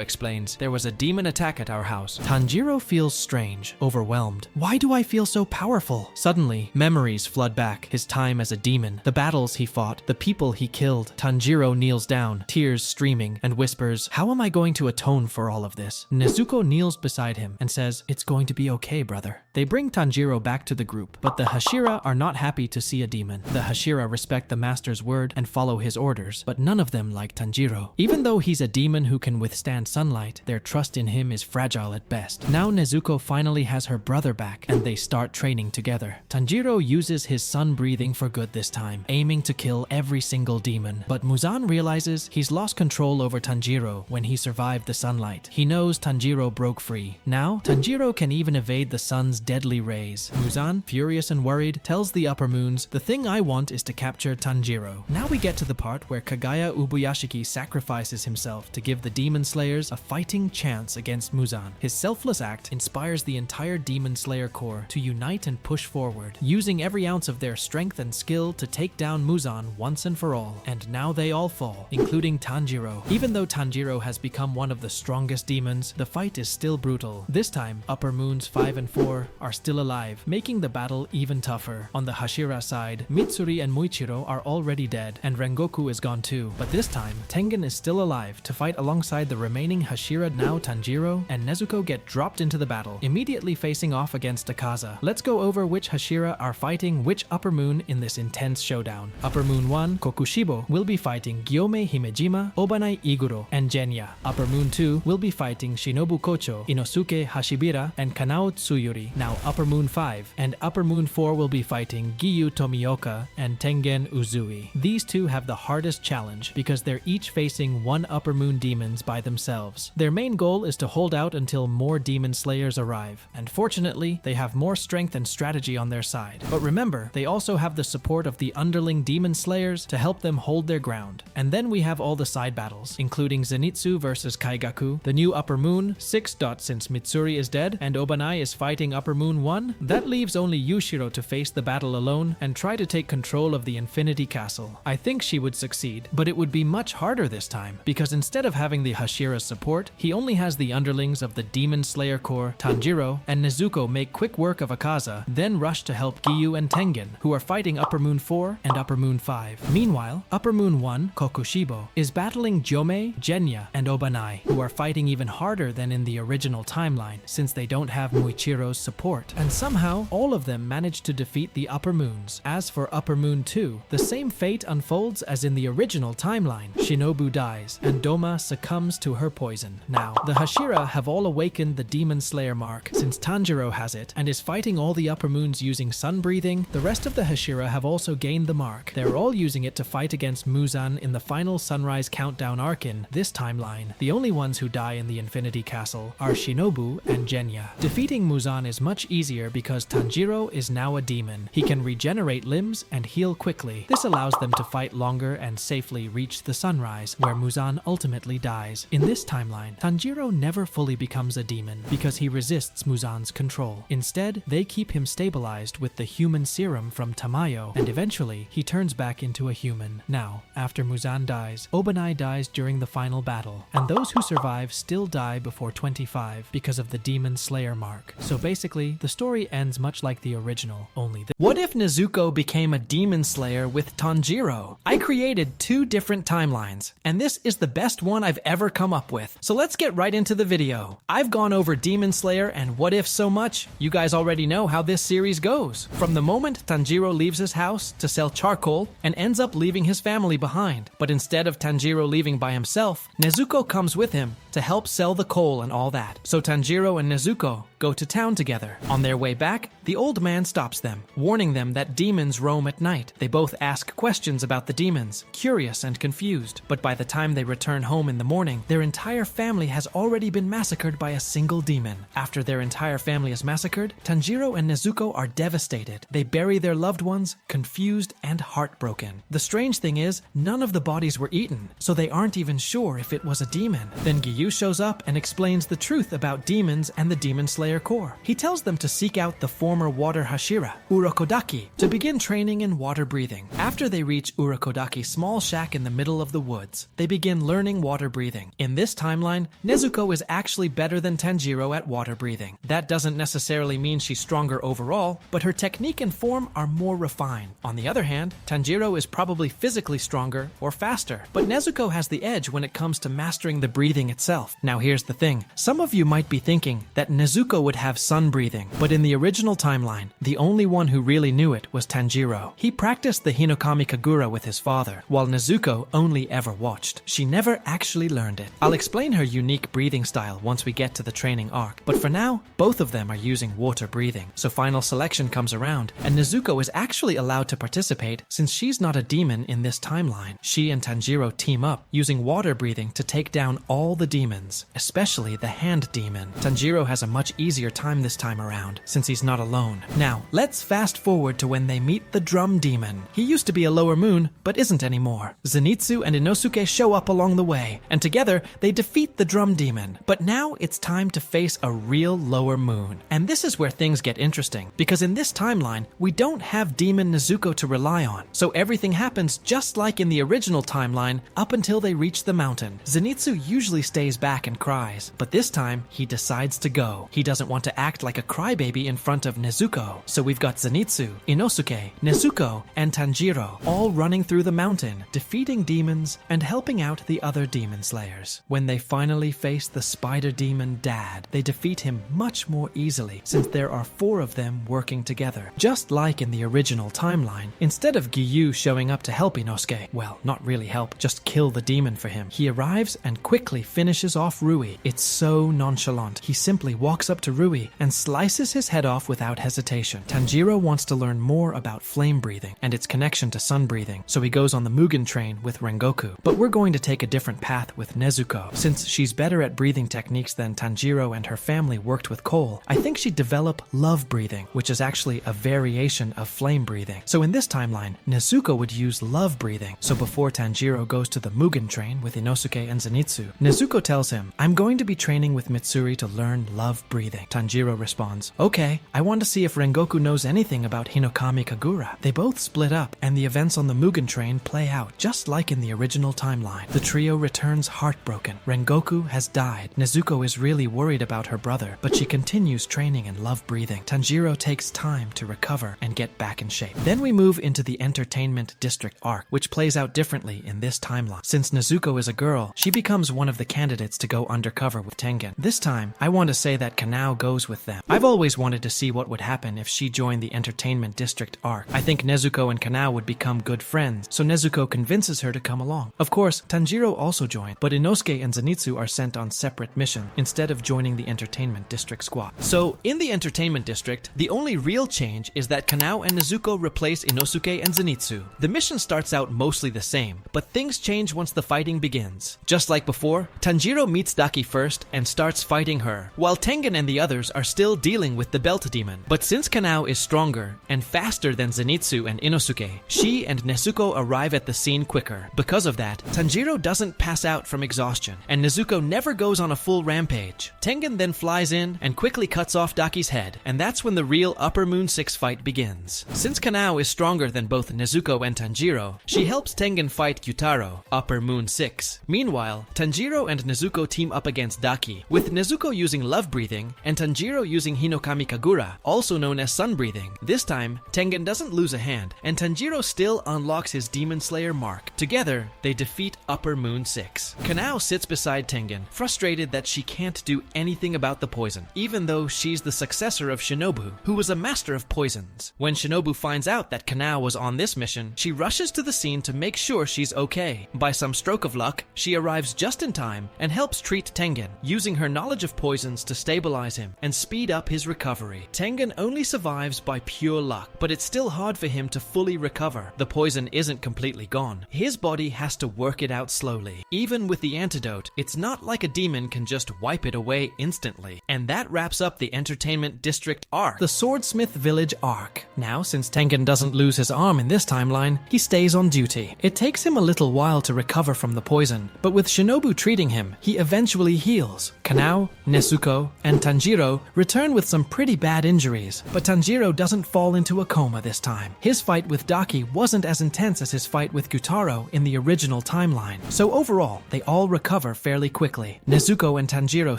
explains, "There was a demon attack at our house." Tanjiro feels strange, overwhelmed. Why do I feel so powerful? Suddenly, memories flood back. His time as a demon, the battles he fought, the people he killed. Tanjiro kneels down, tears streaming, and whispers, "How am I going to atone for all of this?" Nezuko kneels beside him and says, "It's going to be okay, brother." They bring Tanjiro back to the group, but the Hashira are not happy to see a demon. The Hashira respect the master's word and follow his orders, but none of them like Tanjiro. Even though he's a demon who can withstand sunlight, their trust in him is fragile at best. Now Nezuko finally has her brother back, and they start training together. Tanjiro uses his sun breathing for good this time, aiming to kill every single demon. But Muzan realizes he's lost control over Tanjiro when he survived the sunlight. He knows Tanjiro broke free. Now, Tanjiro can even evade the sun's deadly rays. Muzan, furious and worried, tells the upper moons, "The thing I want is to capture Tanjiro." Now we get to the part where Kagaya Ubuyashiki sacrifices himself to give the demon slayers a fighting chance against Muzan. His selfless act inspires the entire demon slayer corps to unite and push forward, using every ounce of their strength and skill to take down Muzan once and for all. And now they all fall, including Tanjiro. Even though Tanjiro has become one of the strongest demons, the fight is still brutal. This time, upper moons 5 and 4 are still alive, making the battle even tougher. On the Hashira side, Mitsuri and Muichiro are already dead, and Rengoku is gone too. But this time, Tengen is still alive to fight alongside the remaining Hashira. Now Tanjiro and Nezuko get dropped into the battle, immediately facing off against Akaza. Let's go over which Hashira are fighting which upper moon in this intense showdown. Upper moon 1, Kokushibo, will be fighting Gyome Himejima, Obanai Iguro, and Genya. Upper moon 2 will be fighting Shinobu Kocho, Inosuke Hashibira, and Kanao Tsuyuri. Now upper moon 5 and upper moon 4 will be fighting Giyu Tomioka and Tengen Uzui. These two have the hardest challenge because they're each facing one upper moon demons by themselves. Their main goal is to hold out until more demon slayers arrive, and fortunately, they have more strength and strategy on their side. But remember, they also have the support of the underling demon slayers to help them hold their ground. And then we have all the side battles, including Zenitsu versus Kaigaku, the new upper moon, 6. Since Mitsuri is dead and Obanai is fighting upper moon 1, that leaves only Yushiro to face the battle alone and try to take control of the Infinity Castle. I think she would succeed, but it would be much harder this time, because instead of having the Hashira's support, he only has the underlings of the Demon Slayer Corps. Tanjiro and Nezuko make quick work of Akaza, then rush to help Giyu and Tengen, who are fighting upper moon 4 and upper moon 5. Meanwhile, upper moon 1, Kokushibo, is battling Jome, Genya, and Obanai, who are fighting even harder than in the original timeline, since they don't have Muichiro's support. And somehow, all of them manage to defeat the upper moons. As for upper moon 2, the same fate unfolds as in the original timeline. Shinobu dies, and Doma succumbs to her poison. Now, the Hashira have all awakened the Demon Slayer mark, since Tanjiro has it, and is fighting all the upper moons using sun breathing. The rest of the Hashira have also gained the mark. They're all using it to fight against Muzan in the final Sunrise Countdown arc in this timeline. The only ones who die in the Infinity Castle are Shinobu and Genya. Defeating Muzan is much easier because Tanjiro is now a demon. He can regenerate limbs and heal quickly. This allows them to fight longer and safely reach the sunrise, where Muzan ultimately dies. In this timeline, Tanjiro never fully becomes a demon because he resists Muzan's control. Instead, they keep him stabilized with the human serum from Tamayo, and eventually, he turns back into a human. Now, after Muzan dies, Obanai dies during the final battle, and those who survive still die before 25 because of the Demon Slayer mark. So basically, the story ends much like the original, only this. What if Nezuko became a demon slayer with Tanjiro? I created 2 different timelines, and this is the best one I've ever come up with. So let's get right into the video. I've gone over Demon Slayer and What If so much, you guys already know how this series goes. From the moment Tanjiro leaves his house to sell charcoal and ends up leaving his family behind. But instead of Tanjiro leaving by himself, Nezuko comes with him to help sell the coal and all that. So Tanjiro and Nezuko go to town together. On their way back, the old man stops them, warning them that demons roam at night. They both ask questions about the demons, curious and confused. But by the time they return home in the morning, their entire family has already been massacred by a single demon. After their entire family is massacred, Tanjiro and Nezuko are devastated. They bury their loved ones, confused and heartbroken. The strange thing is, none of the bodies were eaten, so they aren't even sure if it was a demon. Then Giyu shows up and explains the truth about demons and the Demon Slayer core. He tells them to seek out the former water Hashira, Urokodaki, to begin training in water breathing. After they reach Urokodaki's small shack in the middle of the woods, they begin learning water breathing. In this timeline, Nezuko is actually better than Tanjiro at water breathing. That doesn't necessarily mean she's stronger overall, but her technique and form are more refined. On the other hand, Tanjiro is probably physically stronger or faster, but Nezuko has the edge when it comes to mastering the breathing itself. Now here's the thing, some of you might be thinking that Nezuko would have sun breathing, but in the original timeline, the only one who really knew it was Tanjiro. He practiced the Hinokami Kagura with his father, while Nezuko only ever watched. She never actually learned it. I'll explain her unique breathing style once we get to the training arc, but for now, both of them are using water breathing. So final selection comes around, and Nezuko is actually allowed to participate since she's not a demon in this timeline. She and Tanjiro team up, using water breathing to take down all the demons, especially the hand demon. Tanjiro has a much easier time this time around, since he's not alone. Now, let's fast forward to when they meet the drum demon. He used to be a lower moon, but isn't anymore. Zenitsu and Inosuke show up along the way, and together they defeat the drum demon. But now it's time to face a real lower moon. And this is where things get interesting, because in this timeline, we don't have Demon Nezuko to rely on. So everything happens just like in the original timeline, up until they reach the mountain. Zenitsu usually stays back and cries, but this time, he decides to go. He doesn't want to act like a crybaby in front of Nezuko. So we've got Zenitsu, Inosuke, Nezuko, and Tanjiro all running through the mountain, defeating demons and helping out the other demon slayers. When they finally face the spider demon Dad, they defeat him much more easily since there are 4 of them working together. Just like in the original timeline, instead of Giyu showing up to help Inosuke, well, not really help, just kill the demon for him, he arrives and quickly finishes off Rui. It's so nonchalant. He simply walks up to Rui and slices his head off without hesitation. Tanjiro wants to learn more about flame breathing and its connection to sun breathing, so he goes on the Mugen Train with Rengoku. But we're going to take a different path with Nezuko. Since she's better at breathing techniques than Tanjiro and her family worked with coal, I think she'd develop love breathing, which is actually a variation of flame breathing. So in this timeline, Nezuko would use love breathing. So before Tanjiro goes to the Mugen Train with Inosuke and Zenitsu, Nezuko tells him, "I'm going to be training with Mitsuri to learn love breathing." Tanjiro responds, "Okay, I want to see if Rengoku knows anything about Hinokami Kagura." They both split up, and the events on the Mugen Train play out just like in the original timeline. The trio returns heartbroken. Rengoku has died. Nezuko is really worried about her brother, but she continues training in love breathing. Tanjiro takes time to recover and get back in shape. Then we move into the Entertainment District arc, which plays out differently in this timeline. Since Nezuko is a girl, she becomes one of the candidates to go undercover with Tengen. This time, I want to say that Kanao goes with them. I've always wanted to see what what would happen if she joined the Entertainment District arc. I think Nezuko and Kanao would become good friends, so Nezuko convinces her to come along. Of course, Tanjiro also joined, but Inosuke and Zenitsu are sent on separate missions instead of joining the Entertainment District squad. So, in the Entertainment District, the only real change is that Kanao and Nezuko replace Inosuke and Zenitsu. The mission starts out mostly the same, but things change once the fighting begins. Just like before, Tanjiro meets Daki first and starts fighting her, while Tengen and the others are still dealing with the Belt Demon. But since Kanao is stronger and faster than Zenitsu and Inosuke, she and Nezuko arrive at the scene quicker. Because of that, Tanjiro doesn't pass out from exhaustion, and Nezuko never goes on a full rampage. Tengen then flies in and quickly cuts off Daki's head, and that's when the real Upper Moon 6 fight begins. Since Kanao is stronger than both Nezuko and Tanjiro, she helps Tengen fight Gyutaro, Upper Moon 6. Meanwhile, Tanjiro and Nezuko team up against Daki, with Nezuko using love breathing and Tanjiro using Hinokami Kagura, also known as sun breathing. This time, Tengen doesn't lose a hand, and Tanjiro still unlocks his Demon Slayer mark. Together, they defeat Upper Moon 6. Kanao sits beside Tengen, frustrated that she can't do anything about the poison, even though she's the successor of Shinobu, who was a master of poisons. When Shinobu finds out that Kanao was on this mission, she rushes to the scene to make sure she's okay. By some stroke of luck, she arrives just in time and helps treat Tengen, using her knowledge of poisons to stabilize him and speed up his recovery. Tengen only survives by pure luck, but it's still hard for him to fully recover. The poison isn't completely gone. His body has to work it out slowly. Even with the antidote, it's not like a demon can just wipe it away instantly. And that wraps up the Entertainment District arc, the Swordsmith Village arc. Now, since Tengen doesn't lose his arm in this timeline, he stays on duty. It takes him a little while to recover from the poison, but with Shinobu treating him, he eventually heals. Kanao, Nezuko, and Tanjiro return with some pretty bad injuries, but Tanjiro doesn't fall into a coma this time. His fight with Daki wasn't as intense as his fight with Gyutaro in the original timeline, so overall, they all recover fairly quickly. Nezuko and Tanjiro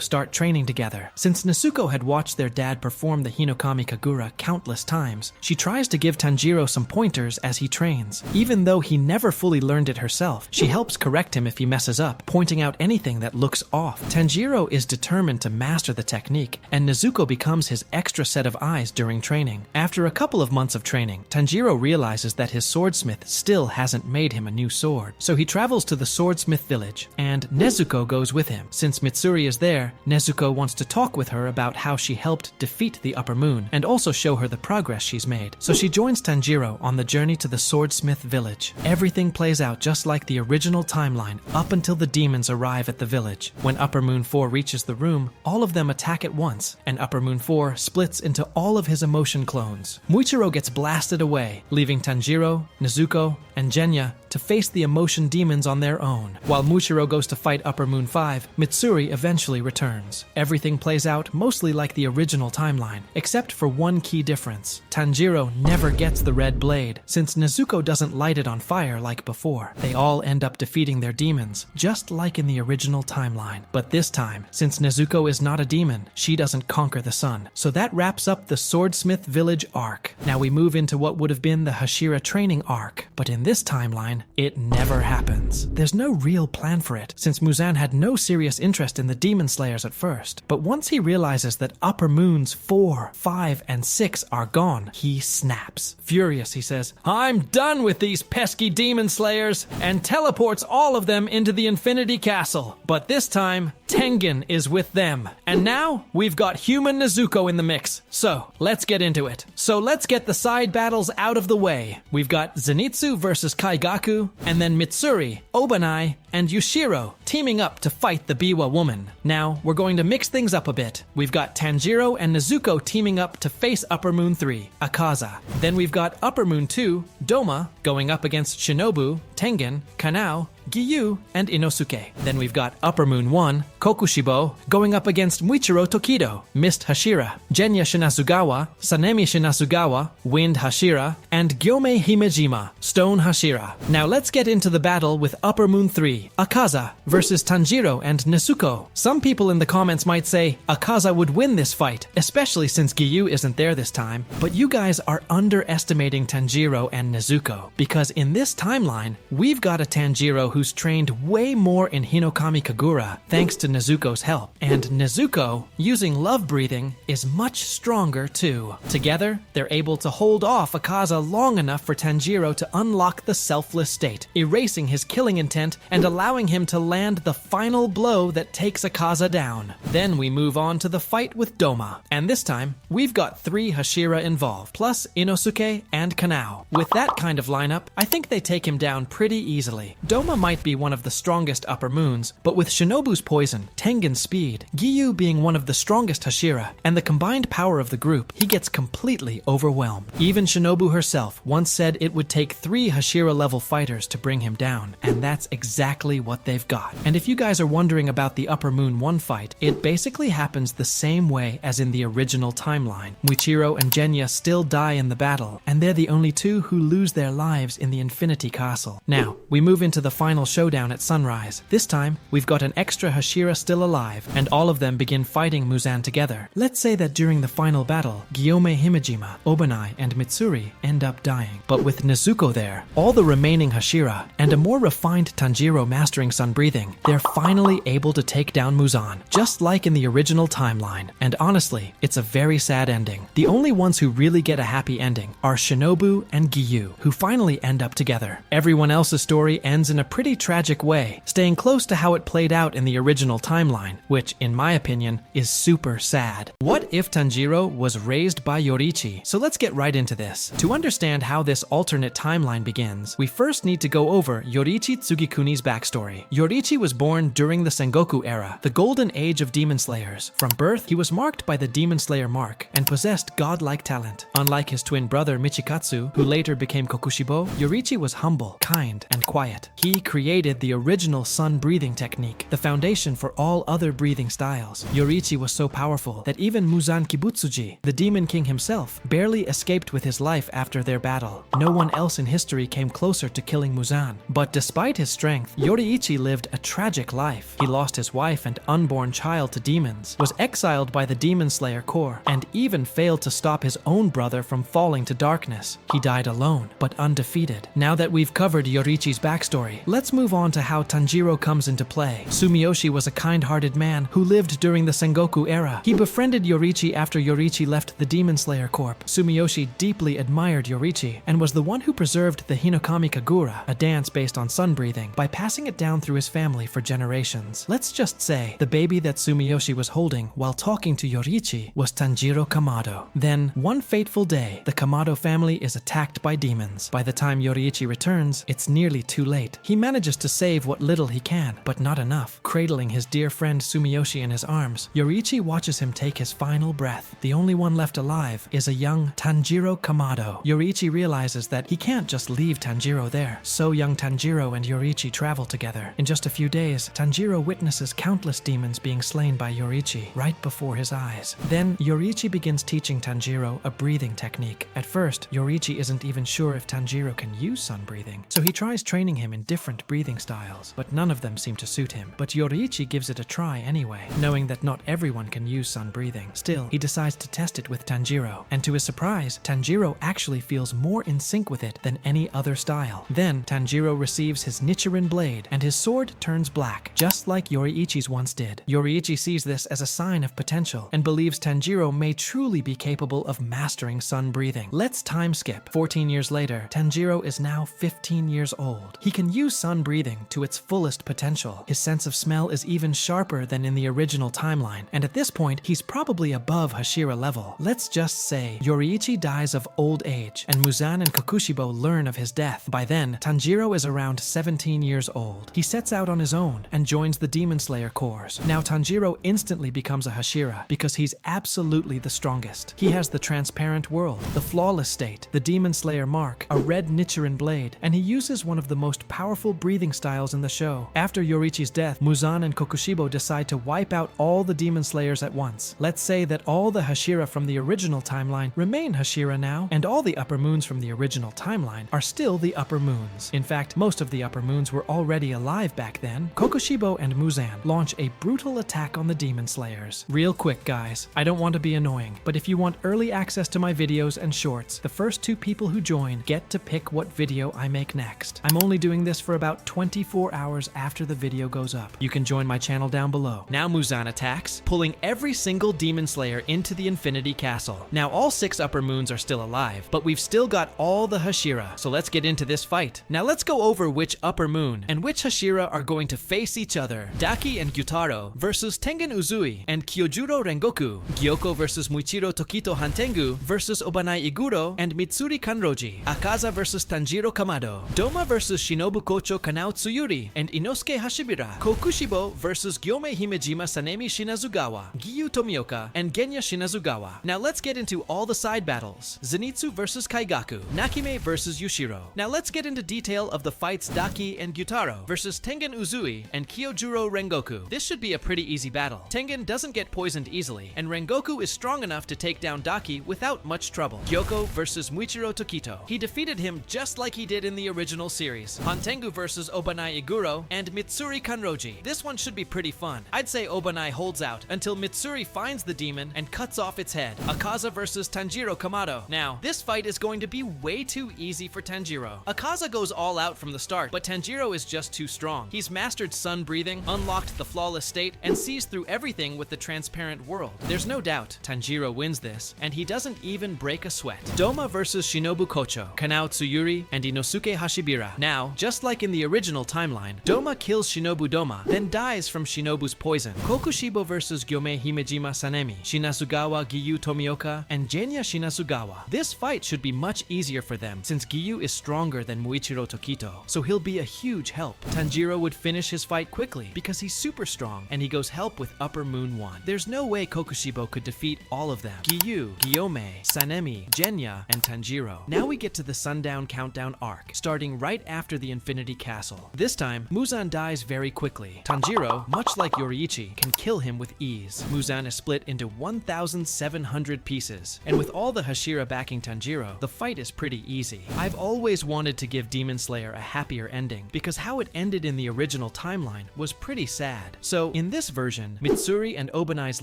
start training together. Since Nezuko had watched their dad perform the Hinokami Kagura countless times, she tries to give Tanjiro some pointers as he trains. Even though he never fully learned it herself, she helps correct him if he messes up, pointing out anything that looks off. Tanjiro is determined to master the technique, and Nezuko becomes his extra set of eyes during training. After a couple of months of training, Tanjiro realizes that his swordsmith still hasn't made him a new sword, so he travels to the Swordsmith Village, and Nezuko goes with him. Since Mitsuri is there, Nezuko wants to talk with her about how she helped defeat the Upper Moon, and also show her the progress she's made. So she joins Tanjiro on the journey to the Swordsmith Village. Everything plays out just like the original timeline up until the demons arrive at the village. When Upper Moon 4 reaches the room, all of them attack at once, and Upper Moon 4 splits into all of his emotion clones. Muichiro gets blasted away, leaving Tanjiro, Nezuko, and Genya to face the emotion demons on their own. While Muichiro goes to fight Upper Moon 5, Mitsuri eventually returns. Everything plays out mostly like the original timeline, except for one key difference. Tanjiro never gets the red blade, since Nezuko doesn't light it on fire like before. They all end up defeating their demons, just like in the original timeline. But this time, since Nezuko is not a demon, she doesn't conquer the sun. So that wraps up the Swordsmith Village arc. Now we move into what would have been the Hashira training arc, but in this timeline, it never happens. There's no real plan for it, since Muzan had no serious interest in the Demon Slayers at first. But once he realizes that Upper Moons 4, 5, and 6 are gone, he snaps. Furious, he says, "I'm done with these pesky Demon Slayers," and teleports all of them into the Infinity Castle. But this time, Tengen is with them. And now, we've got human Nezuko in the mix. So, let's get into it. So let's get the side battles out of the way. We've got Zenitsu versus Kaigaku, and then Mitsuri, Obanai, and Yushiro teaming up to fight the Biwa woman. Now, we're going to mix things up a bit. We've got Tanjiro and Nezuko teaming up to face Upper Moon 3, Akaza. Then we've got Upper Moon 2, Doma, going up against Shinobu, Tengen, Kanao, Giyu, and Inosuke. Then we've got Upper Moon 1, Kokushibo, going up against Muichiro Tokido, Mist Hashira, Genya Shinasugawa, Sanemi Shinasugawa, Wind Hashira, and Gyome Himejima, Stone Hashira. Now let's get into the battle with Upper Moon 3, Akaza, versus Tanjiro and Nezuko. Some people in the comments might say Akaza would win this fight, especially since Giyu isn't there this time, but you guys are underestimating Tanjiro and Nezuko, because in this timeline, we've got a Tanjiro who who's trained way more in Hinokami Kagura thanks to Nezuko's help. And Nezuko, using love breathing, is much stronger too. Together, they're able to hold off Akaza long enough for Tanjiro to unlock the selfless state, erasing his killing intent and allowing him to land the final blow that takes Akaza down. Then we move on to the fight with Doma, and this time, we've got 3 Hashira involved, plus Inosuke and Kanao. With that kind of lineup, I think they take him down pretty easily. Doma might be one of the strongest upper moons, but with Shinobu's poison, Tengen's speed, Giyu being one of the strongest Hashira, and the combined power of the group, he gets completely overwhelmed. Even Shinobu herself once said it would take 3 Hashira-level fighters to bring him down, and that's exactly what they've got. And if you guys are wondering about the Upper Moon 1 fight, it basically happens the same way as in the original timeline. Muichiro and Genya still die in the battle, and they're the only 2 who lose their lives in the Infinity Castle. Now, we move into the final showdown at sunrise. This time, we've got an extra Hashira still alive, and all of them begin fighting Muzan together. Let's say that during the final battle, Gyome Himejima, Obanai, and Mitsuri end up dying. But with Nezuko there, all the remaining Hashira, and a more refined Tanjiro mastering sun breathing, they're finally able to take down Muzan, just like in the original timeline. And honestly, it's a very sad ending. The only ones who really get a happy ending are Shinobu and Giyu, who finally end up together. Everyone else's story ends in a pretty tragic way, staying close to how it played out in the original timeline, which, in my opinion, is super sad. What if Tanjiro was raised by Yoriichi? So let's get right into this. To understand how this alternate timeline begins, we first need to go over Yoriichi Tsugikuni's backstory. Yoriichi was born during the Sengoku era, the golden age of demon slayers. From birth, he was marked by the demon slayer mark and possessed godlike talent. Unlike his twin brother Michikatsu, who later became Kokushibo, Yoriichi was humble, kind, and quiet. He created the original sun breathing technique, the foundation for all other breathing styles. Yoriichi was so powerful that even Muzan Kibutsuji, the demon king himself, barely escaped with his life after their battle. No one else in history came closer to killing Muzan. But despite his strength, Yoriichi lived a tragic life. He lost his wife and unborn child to demons, was exiled by the Demon Slayer Corps, and even failed to stop his own brother from falling to darkness. He died alone, but undefeated. Now that we've covered Yoriichi's backstory, let's move on to how Tanjiro comes into play. Sumiyoshi was a kind-hearted man who lived during the Sengoku era. He befriended Yoriichi after Yoriichi left the Demon Slayer Corps. Sumiyoshi deeply admired Yoriichi and was the one who preserved the Hinokami Kagura, a dance based on sun breathing, by passing it down through his family for generations. Let's just say the baby that Sumiyoshi was holding while talking to Yoriichi was Tanjiro Kamado. Then, one fateful day, the Kamado family is attacked by demons. By the time Yoriichi returns, it's nearly too late. He manages to save what little he can, but not enough. Cradling his dear friend Sumiyoshi in his arms, Yoriichi watches him take his final breath. The only one left alive is a young Tanjiro Kamado. Yoriichi realizes that he can't just leave Tanjiro there. So young Tanjiro and Yoriichi travel together. In just a few days, Tanjiro witnesses countless demons being slain by Yoriichi right before his eyes. Then, Yoriichi begins teaching Tanjiro a breathing technique. At first, Yoriichi isn't even sure if Tanjiro can use sun breathing, so he tries training him in different breathing styles, but none of them seem to suit him. But Yoriichi gives it a try anyway, knowing that not everyone can use sun breathing. Still, he decides to test it with Tanjiro, and to his surprise, Tanjiro actually feels more in sync with it than any other style. Then, Tanjiro receives his Nichiren blade, and his sword turns black, just like Yoriichi's once did. Yoriichi sees this as a sign of potential, and believes Tanjiro may truly be capable of mastering sun breathing. Let's time skip. 14 years later, Tanjiro is now 15 years old. He can use sun breathing to its fullest potential. His sense of smell is even sharper than in the original timeline, and at this point, he's probably above Hashira level. Let's just say Yoriichi dies of old age, and Muzan and Kokushibo learn of his death. By then, Tanjiro is around 17 years old. He sets out on his own and joins the Demon Slayer Corps. Now Tanjiro instantly becomes a Hashira because he's absolutely the strongest. He has the transparent world, the flawless state, the Demon Slayer mark, a red Nichiren blade, and he uses one of the most powerful breathing styles in the show. After Yoriichi's death, Muzan and Kokushibo decide to wipe out all the Demon Slayers at once. Let's say that all the Hashira from the original timeline remain Hashira now, and all the Upper Moons from the original timeline are still the Upper Moons. In fact, most of the Upper Moons were already alive back then. Kokushibo and Muzan launch a brutal attack on the Demon Slayers. Real quick, guys, I don't want to be annoying, but if you want early access to my videos and shorts, the first 2 people who join get to pick what video I make next. I'm only doing this for about about 24 hours after the video goes up. You can join my channel down below. Now Muzan attacks, pulling every single Demon Slayer into the Infinity Castle. Now all 6 Upper Moons are still alive, but we've still got all the Hashira, so let's get into this fight. Now let's go over which Upper Moon and which Hashira are going to face each other. Daki and Gyutaro versus Tengen Uzui and Kyojuro Rengoku. Gyoko versus Muichiro Tokito Hantengu versus Obanai Iguro and Mitsuri Kanroji. Akaza versus Tanjiro Kamado. Doma versus Shinobu Kocho Kanao Tsuyuri and Inosuke Hashibira. Kokushibo versus Gyome Himejima Sanemi Shinazugawa. Giyu Tomioka and Genya Shinazugawa. Now let's get into all the side battles. Zenitsu versus Kaigaku. Nakime versus Yushiro. Now let's get into detail of the fights Daki and Gyutaro versus Tengen Uzui and Kyojuro Rengoku. This should be a pretty easy battle. Tengen doesn't get poisoned easily, and Rengoku is strong enough to take down Daki without much trouble. Gyoko versus Muichiro Tokito. He defeated him just like he did in the original series. Hantengu versus Obanai Iguro and Mitsuri Kanroji. This one should be pretty fun. I'd say Obanai holds out until Mitsuri finds the demon and cuts off its head. Akaza versus Tanjiro Kamado. Now, this fight is going to be way too easy for Tanjiro. Akaza goes all out from the start, but Tanjiro is just too strong. He's mastered sun breathing, unlocked the flawless state, and sees through everything with the transparent world. There's no doubt Tanjiro wins this, and he doesn't even break a sweat. Doma versus Shinobu Kocho, Kanao Tsuyuri, and Inosuke Hashibira. Now, just like in the original timeline, Doma kills Shinobu Doma, then dies from Shinobu's poison. Kokushibo versus Gyome Himejima Sanemi, Shinazugawa Giyu Tomioka, and Genya Shinazugawa. This fight should be much easier for them, since Giyu is stronger than Muichiro Tokito, so he'll be a huge help. Tanjiro would finish his fight quickly, because he's super strong, and he goes help with Upper Moon 1. There's no way Kokushibo could defeat all of them. Giyu, Gyome, Sanemi, Genya, and Tanjiro. Now we get to the Sundown Countdown arc, starting right after the Infinity Castle. This time, Muzan dies very quickly. Tanjiro, much like Yoriichi, can kill him with ease. Muzan is split into 1,700 pieces, and with all the Hashira backing Tanjiro, the fight is pretty easy. I've always wanted to give Demon Slayer a happier ending, because how it ended in the original timeline was pretty sad. So, in this version, Mitsuri and Obanai's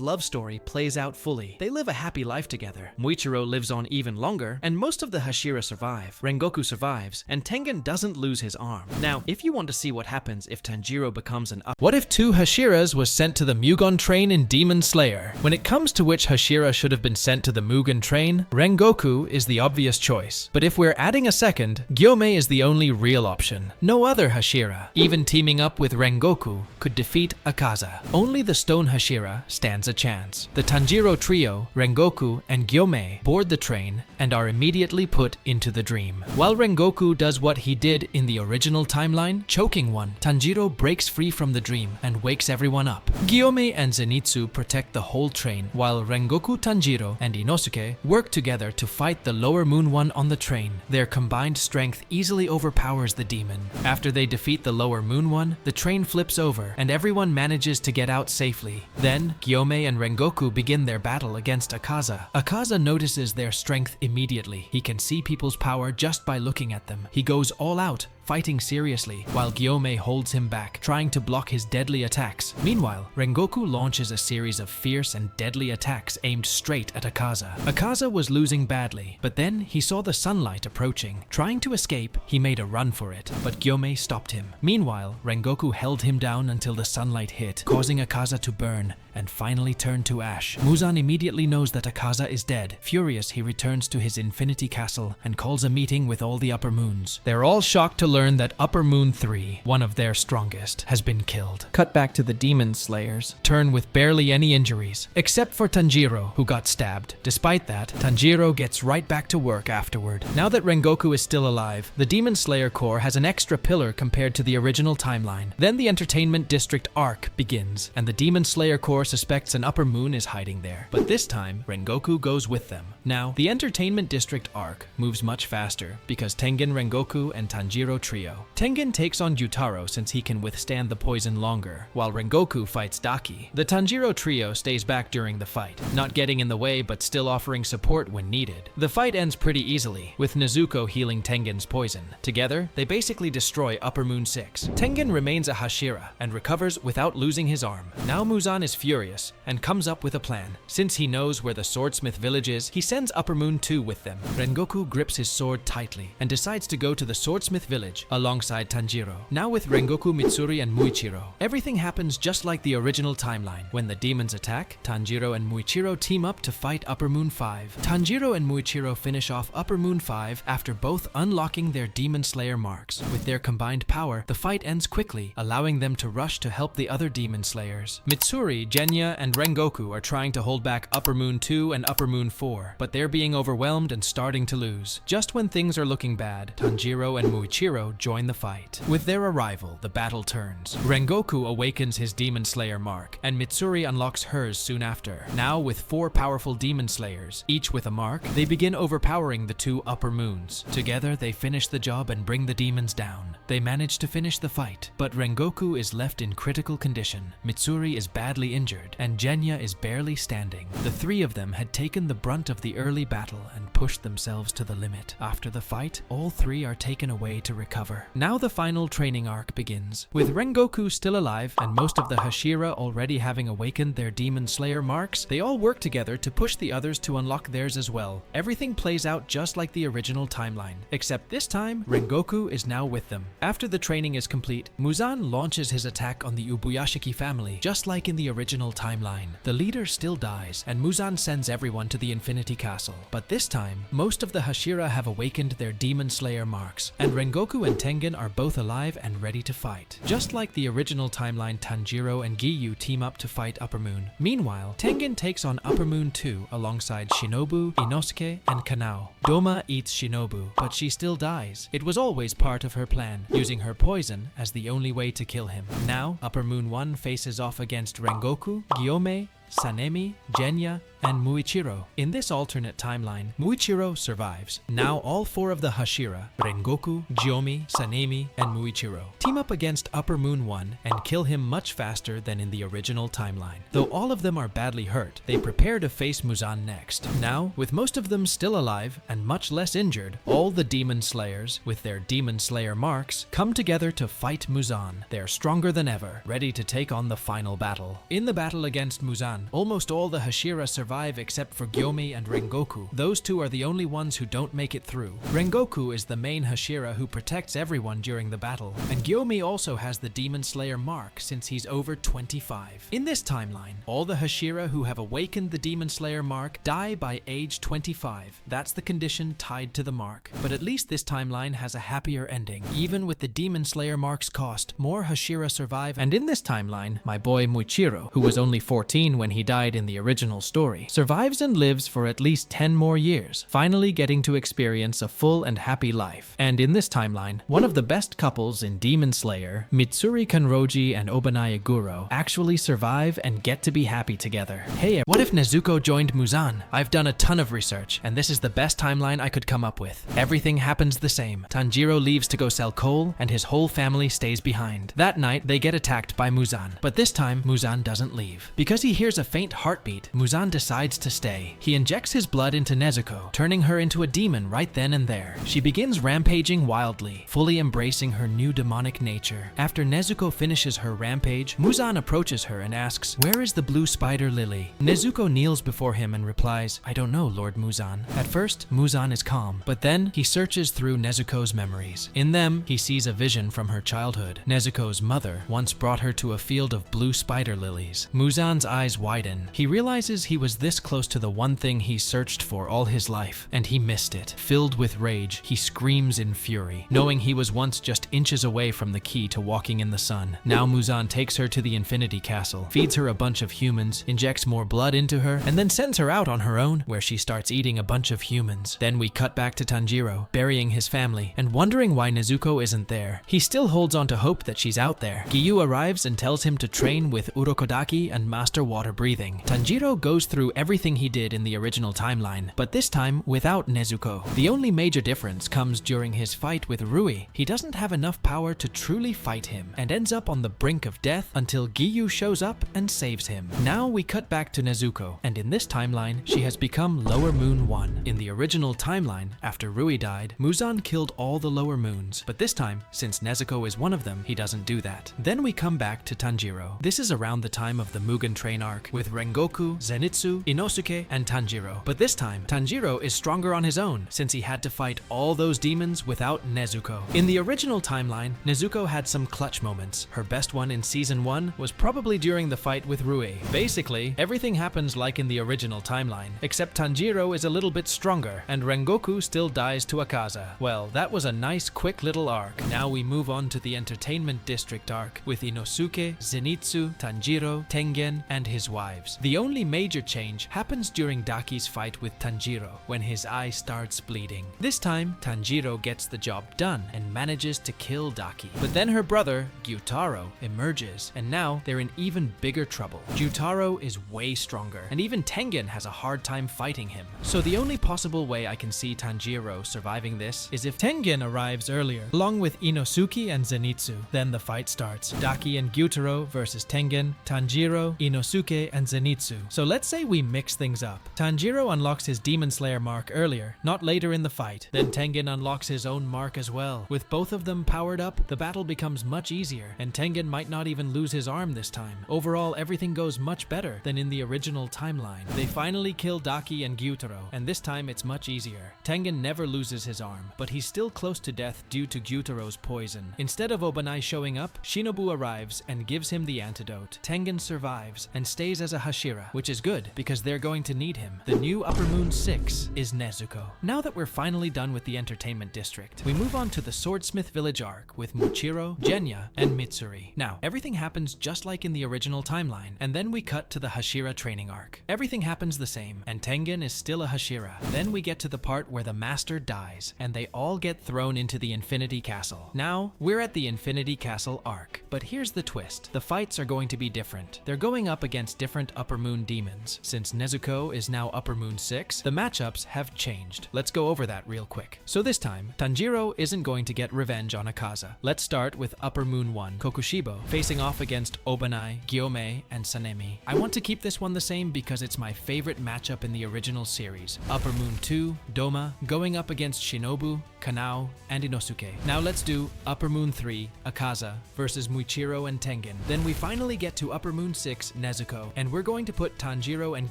love story plays out fully. They live a happy life together. Muichiro lives on even longer, and most of the Hashira survive. Rengoku survives, and Tengen doesn't lose his arm. Now, if you want to see what happens if Tanjiro becomes an What if 2 Hashiras was sent to the Mugen Train in Demon Slayer? When it comes to which Hashira should have been sent to the Mugen Train, Rengoku is the obvious choice. But if we're adding a second, Gyome is the only real option. No other Hashira, even teaming up with Rengoku, could defeat Akaza. Only the Stone Hashira stands a chance. The Tanjiro trio, Rengoku and Gyome, board the train and are immediately put into the dream. While Rengoku does what he did in the original timeline, choking one, Tanjiro breaks free from the dream and wakes everyone up. Gyome and Zenitsu protect the whole train, while Rengoku, Tanjiro, and Inosuke work together to fight the Lower Moon One on the train. Their combined strength easily overpowers the demon. After they defeat the Lower Moon One, the train flips over and everyone manages to get out safely. Then, Gyome and Rengoku begin their battle against Akaza. Akaza notices their strength immediately. He can see people's power just by looking at them. He goes all out, fighting seriously, while Gyome holds him back, trying to block his deadly attacks. Meanwhile, Rengoku launches a series of fierce and deadly attacks aimed straight at Akaza. Akaza was losing badly, but then he saw the sunlight approaching. Trying to escape, he made a run for it, but Gyome stopped him. Meanwhile, Rengoku held him down until the sunlight hit, causing Akaza to burn and finally turn to ash. Muzan immediately knows that Akaza is dead. Furious, he returns to his Infinity Castle and calls a meeting with all the Upper Moons. They're all shocked to learn that Upper Moon 3, one of their strongest, has been killed. Cut back to the Demon Slayers, turn with barely any injuries, except for Tanjiro, who got stabbed. Despite that, Tanjiro gets right back to work afterward. Now that Rengoku is still alive, the Demon Slayer Corps has an extra pillar compared to the original timeline. Then the Entertainment District arc begins, and the Demon Slayer Corps suspects an Upper Moon is hiding there. But this time, Rengoku goes with them. Now, the Entertainment District arc moves much faster because Tengen, Rengoku, and Tanjiro trio. Tengen takes on Gyutaro since he can withstand the poison longer, while Rengoku fights Daki. The Tanjiro trio stays back during the fight, not getting in the way but still offering support when needed. The fight ends pretty easily, with Nezuko healing Tengen's poison. Together, they basically destroy Upper Moon 6. Tengen remains a Hashira and recovers without losing his arm. Now Muzan is furious furious and comes up with a plan. Since he knows where the Swordsmith Village is, he sends Upper Moon 2 with them. Rengoku grips his sword tightly and decides to go to the Swordsmith Village alongside Tanjiro. Now with Rengoku, Mitsuri, and Muichiro. Everything happens just like the original timeline. When the demons attack, Tanjiro and Muichiro team up to fight Upper Moon 5. Tanjiro and Muichiro finish off Upper Moon 5 after both unlocking their Demon Slayer marks. With their combined power, the fight ends quickly, allowing them to rush to help the other Demon Slayers. Mitsuri, Genya, and Rengoku are trying to hold back Upper Moon 2 and Upper Moon 4, but they're being overwhelmed and starting to lose. Just when things are looking bad, Tanjiro and Muichiro join the fight. With their arrival, the battle turns. Rengoku awakens his Demon Slayer mark, and Mitsuri unlocks hers soon after. Now with 4 powerful Demon Slayers, each with a mark, they begin overpowering the 2 Upper Moons. Together, they finish the job and bring the demons down. They manage to finish the fight, but Rengoku is left in critical condition. Mitsuri is badly injured, and Genya is barely standing. The 3 of them had taken the brunt of the early battle and pushed themselves to the limit. After the fight, all 3 are taken away to recover. Now the final training arc begins. With Rengoku still alive, and most of the Hashira already having awakened their Demon Slayer marks, they all work together to push the others to unlock theirs as well. Everything plays out just like the original timeline, except this time, Rengoku is now with them. After the training is complete, Muzan launches his attack on the Ubuyashiki family, just like in the original timeline. The leader still dies, and Muzan sends everyone to the Infinity Castle. But this time, most of the Hashira have awakened their Demon Slayer marks, and Rengoku and Tengen are both alive and ready to fight. Just like the original timeline, Tanjiro and Giyu team up to fight Upper Moon. Meanwhile, Tengen takes on Upper Moon 2 alongside Shinobu, Inosuke, and Kanao. Doma eats Shinobu, but she still dies. It was always part of her plan, using her poison as the only way to kill him. Now, Upper Moon 1 faces off against Rengoku, Gyome, Sanemi, Genya, and Muichiro. In this alternate timeline, Muichiro survives. Now all 4 of the Hashira, Rengoku, Gyome, Sanemi, and Muichiro, team up against Upper Moon 1 and kill him much faster than in the original timeline. Though all of them are badly hurt, they prepare to face Muzan next. Now, with most of them still alive and much less injured, all the Demon Slayers, with their Demon Slayer marks, come together to fight Muzan. They're stronger than ever, ready to take on the final battle. In the battle against Muzan, almost all the Hashira survive except for Gyome and Rengoku. Those 2 are the only ones who don't make it through. Rengoku is the main Hashira who protects everyone during the battle, and Gyome also has the Demon Slayer mark since he's over 25. In this timeline, all the Hashira who have awakened the Demon Slayer mark die by age 25. That's the condition tied to the mark. But at least this timeline has a happier ending. Even with the Demon Slayer mark's cost, more Hashira survive, and in this timeline, my boy Muichiro, who was only 14 when he died in the original story, survives and lives for at least 10 more years, finally getting to experience a full and happy life. And in this timeline, one of the best couples in Demon Slayer, Mitsuri Kanroji and Obanaya Guro, actually survive and get to be happy together. Hey, what if Nezuko joined Muzan? I've done a ton of research, and this is the best timeline I could come up with. Everything happens the same. Tanjiro leaves to go sell coal, and his whole family stays behind. That night, they get attacked by Muzan, but this time, Muzan doesn't leave. Because he hears a faint heartbeat, Muzan decides to stay. He injects his blood into Nezuko, turning her into a demon right then and there. She begins rampaging wildly, fully embracing her new demonic nature. After Nezuko finishes her rampage, Muzan approaches her and asks, "Where is the blue spider lily?" Nezuko kneels before him and replies, "I don't know, Lord Muzan." At first, Muzan is calm, but then he searches through Nezuko's memories. In them, he sees a vision from her childhood. Nezuko's mother once brought her to a field of blue spider lilies. Muzan's eyes widen. He realizes he was this close to the one thing he searched for all his life, and he missed it. Filled with rage, he screams in fury, knowing he was once just inches away from the key to walking in the sun. Now Muzan takes her to the Infinity Castle, feeds her a bunch of humans, injects more blood into her, and then sends her out on her own, where she starts eating a bunch of humans. Then we cut back to Tanjiro, burying his family, and wondering why Nezuko isn't there. He still holds on to hope that she's out there. Giyu arrives and tells him to train with Urokodaki and master water breathing. Tanjiro goes through everything he did in the original timeline, but this time without Nezuko. The only major difference comes during his fight with Rui. He doesn't have enough power to truly fight him, and ends up on the brink of death until Giyu shows up and saves him. Now we cut back to Nezuko, and in this timeline, she has become Lower Moon 1. In the original timeline, after Rui died, Muzan killed all the Lower Moons, but this time, since Nezuko is one of them, he doesn't do that. Then we come back to Tanjiro. This is around the time of the Mugen Train arc, arc with Rengoku, Zenitsu, Inosuke, and Tanjiro. But this time, Tanjiro is stronger on his own since he had to fight all those demons without Nezuko. In the original timeline, Nezuko had some clutch moments. Her best one in season 1 was probably during the fight with Rue. Basically, everything happens like in the original timeline, except Tanjiro is a little bit stronger and Rengoku still dies to Akaza. Well, that was a nice quick little arc. Now we move on to the Entertainment District arc with Inosuke, Zenitsu, Tanjiro, Tengen, and his wives. The only major change happens during Daki's fight with Tanjiro when his eye starts bleeding. This time, Tanjiro gets the job done and manages to kill Daki. But then her brother, Gyutaro, emerges, and now they're in even bigger trouble. Gyutaro is way stronger, and even Tengen has a hard time fighting him. So the only possible way I can see Tanjiro surviving this is if Tengen arrives earlier, along with Inosuke and Zenitsu. Then the fight starts. Daki and Gyutaro versus Tengen, Tanjiro, Inosuke, and Zenitsu. So let's say we mix things up. Tanjiro unlocks his Demon Slayer mark earlier, not later in the fight. Then Tengen unlocks his own mark as well. With both of them powered up, the battle becomes much easier, and Tengen might not even lose his arm this time. Overall, everything goes much better than in the original timeline. They finally kill Daki and Gyutaro, and this time it's much easier. Tengen never loses his arm, but he's still close to death due to Gyutaro's poison. Instead of Obanai showing up, Shinobu arrives and gives him the antidote. Tengen survives and stays as a Hashira, which is good because they're going to need him. The new Upper Moon 6 is Nezuko. Now that we're finally done with the Entertainment District, we move on to the Swordsmith Village arc with Muichiro, Genya, and Mitsuri. Now, everything happens just like in the original timeline, and then we cut to the Hashira training arc. Everything happens the same, and Tengen is still a Hashira. Then we get to the part where the master dies, and they all get thrown into the Infinity Castle. Now, we're at the Infinity Castle arc, but here's the twist. The fights are going to be different. They're going up against different Upper Moon demons. Since Nezuko is now Upper Moon 6, the matchups have changed. Let's go over that real quick. So this time, Tanjiro isn't going to get revenge on Akaza. Let's start with Upper Moon 1, Kokushibo, facing off against Obanai, Gyomei, and Sanemi. I want to keep this one the same because it's my favorite matchup in the original series. Upper Moon 2, Doma, going up against Shinobu, Kanao, and Inosuke. Now let's do Upper Moon 3, Akaza, versus Muichiro and Tengen. Then we finally get to Upper Moon 6, Nezuko, and we're going to put Tanjiro and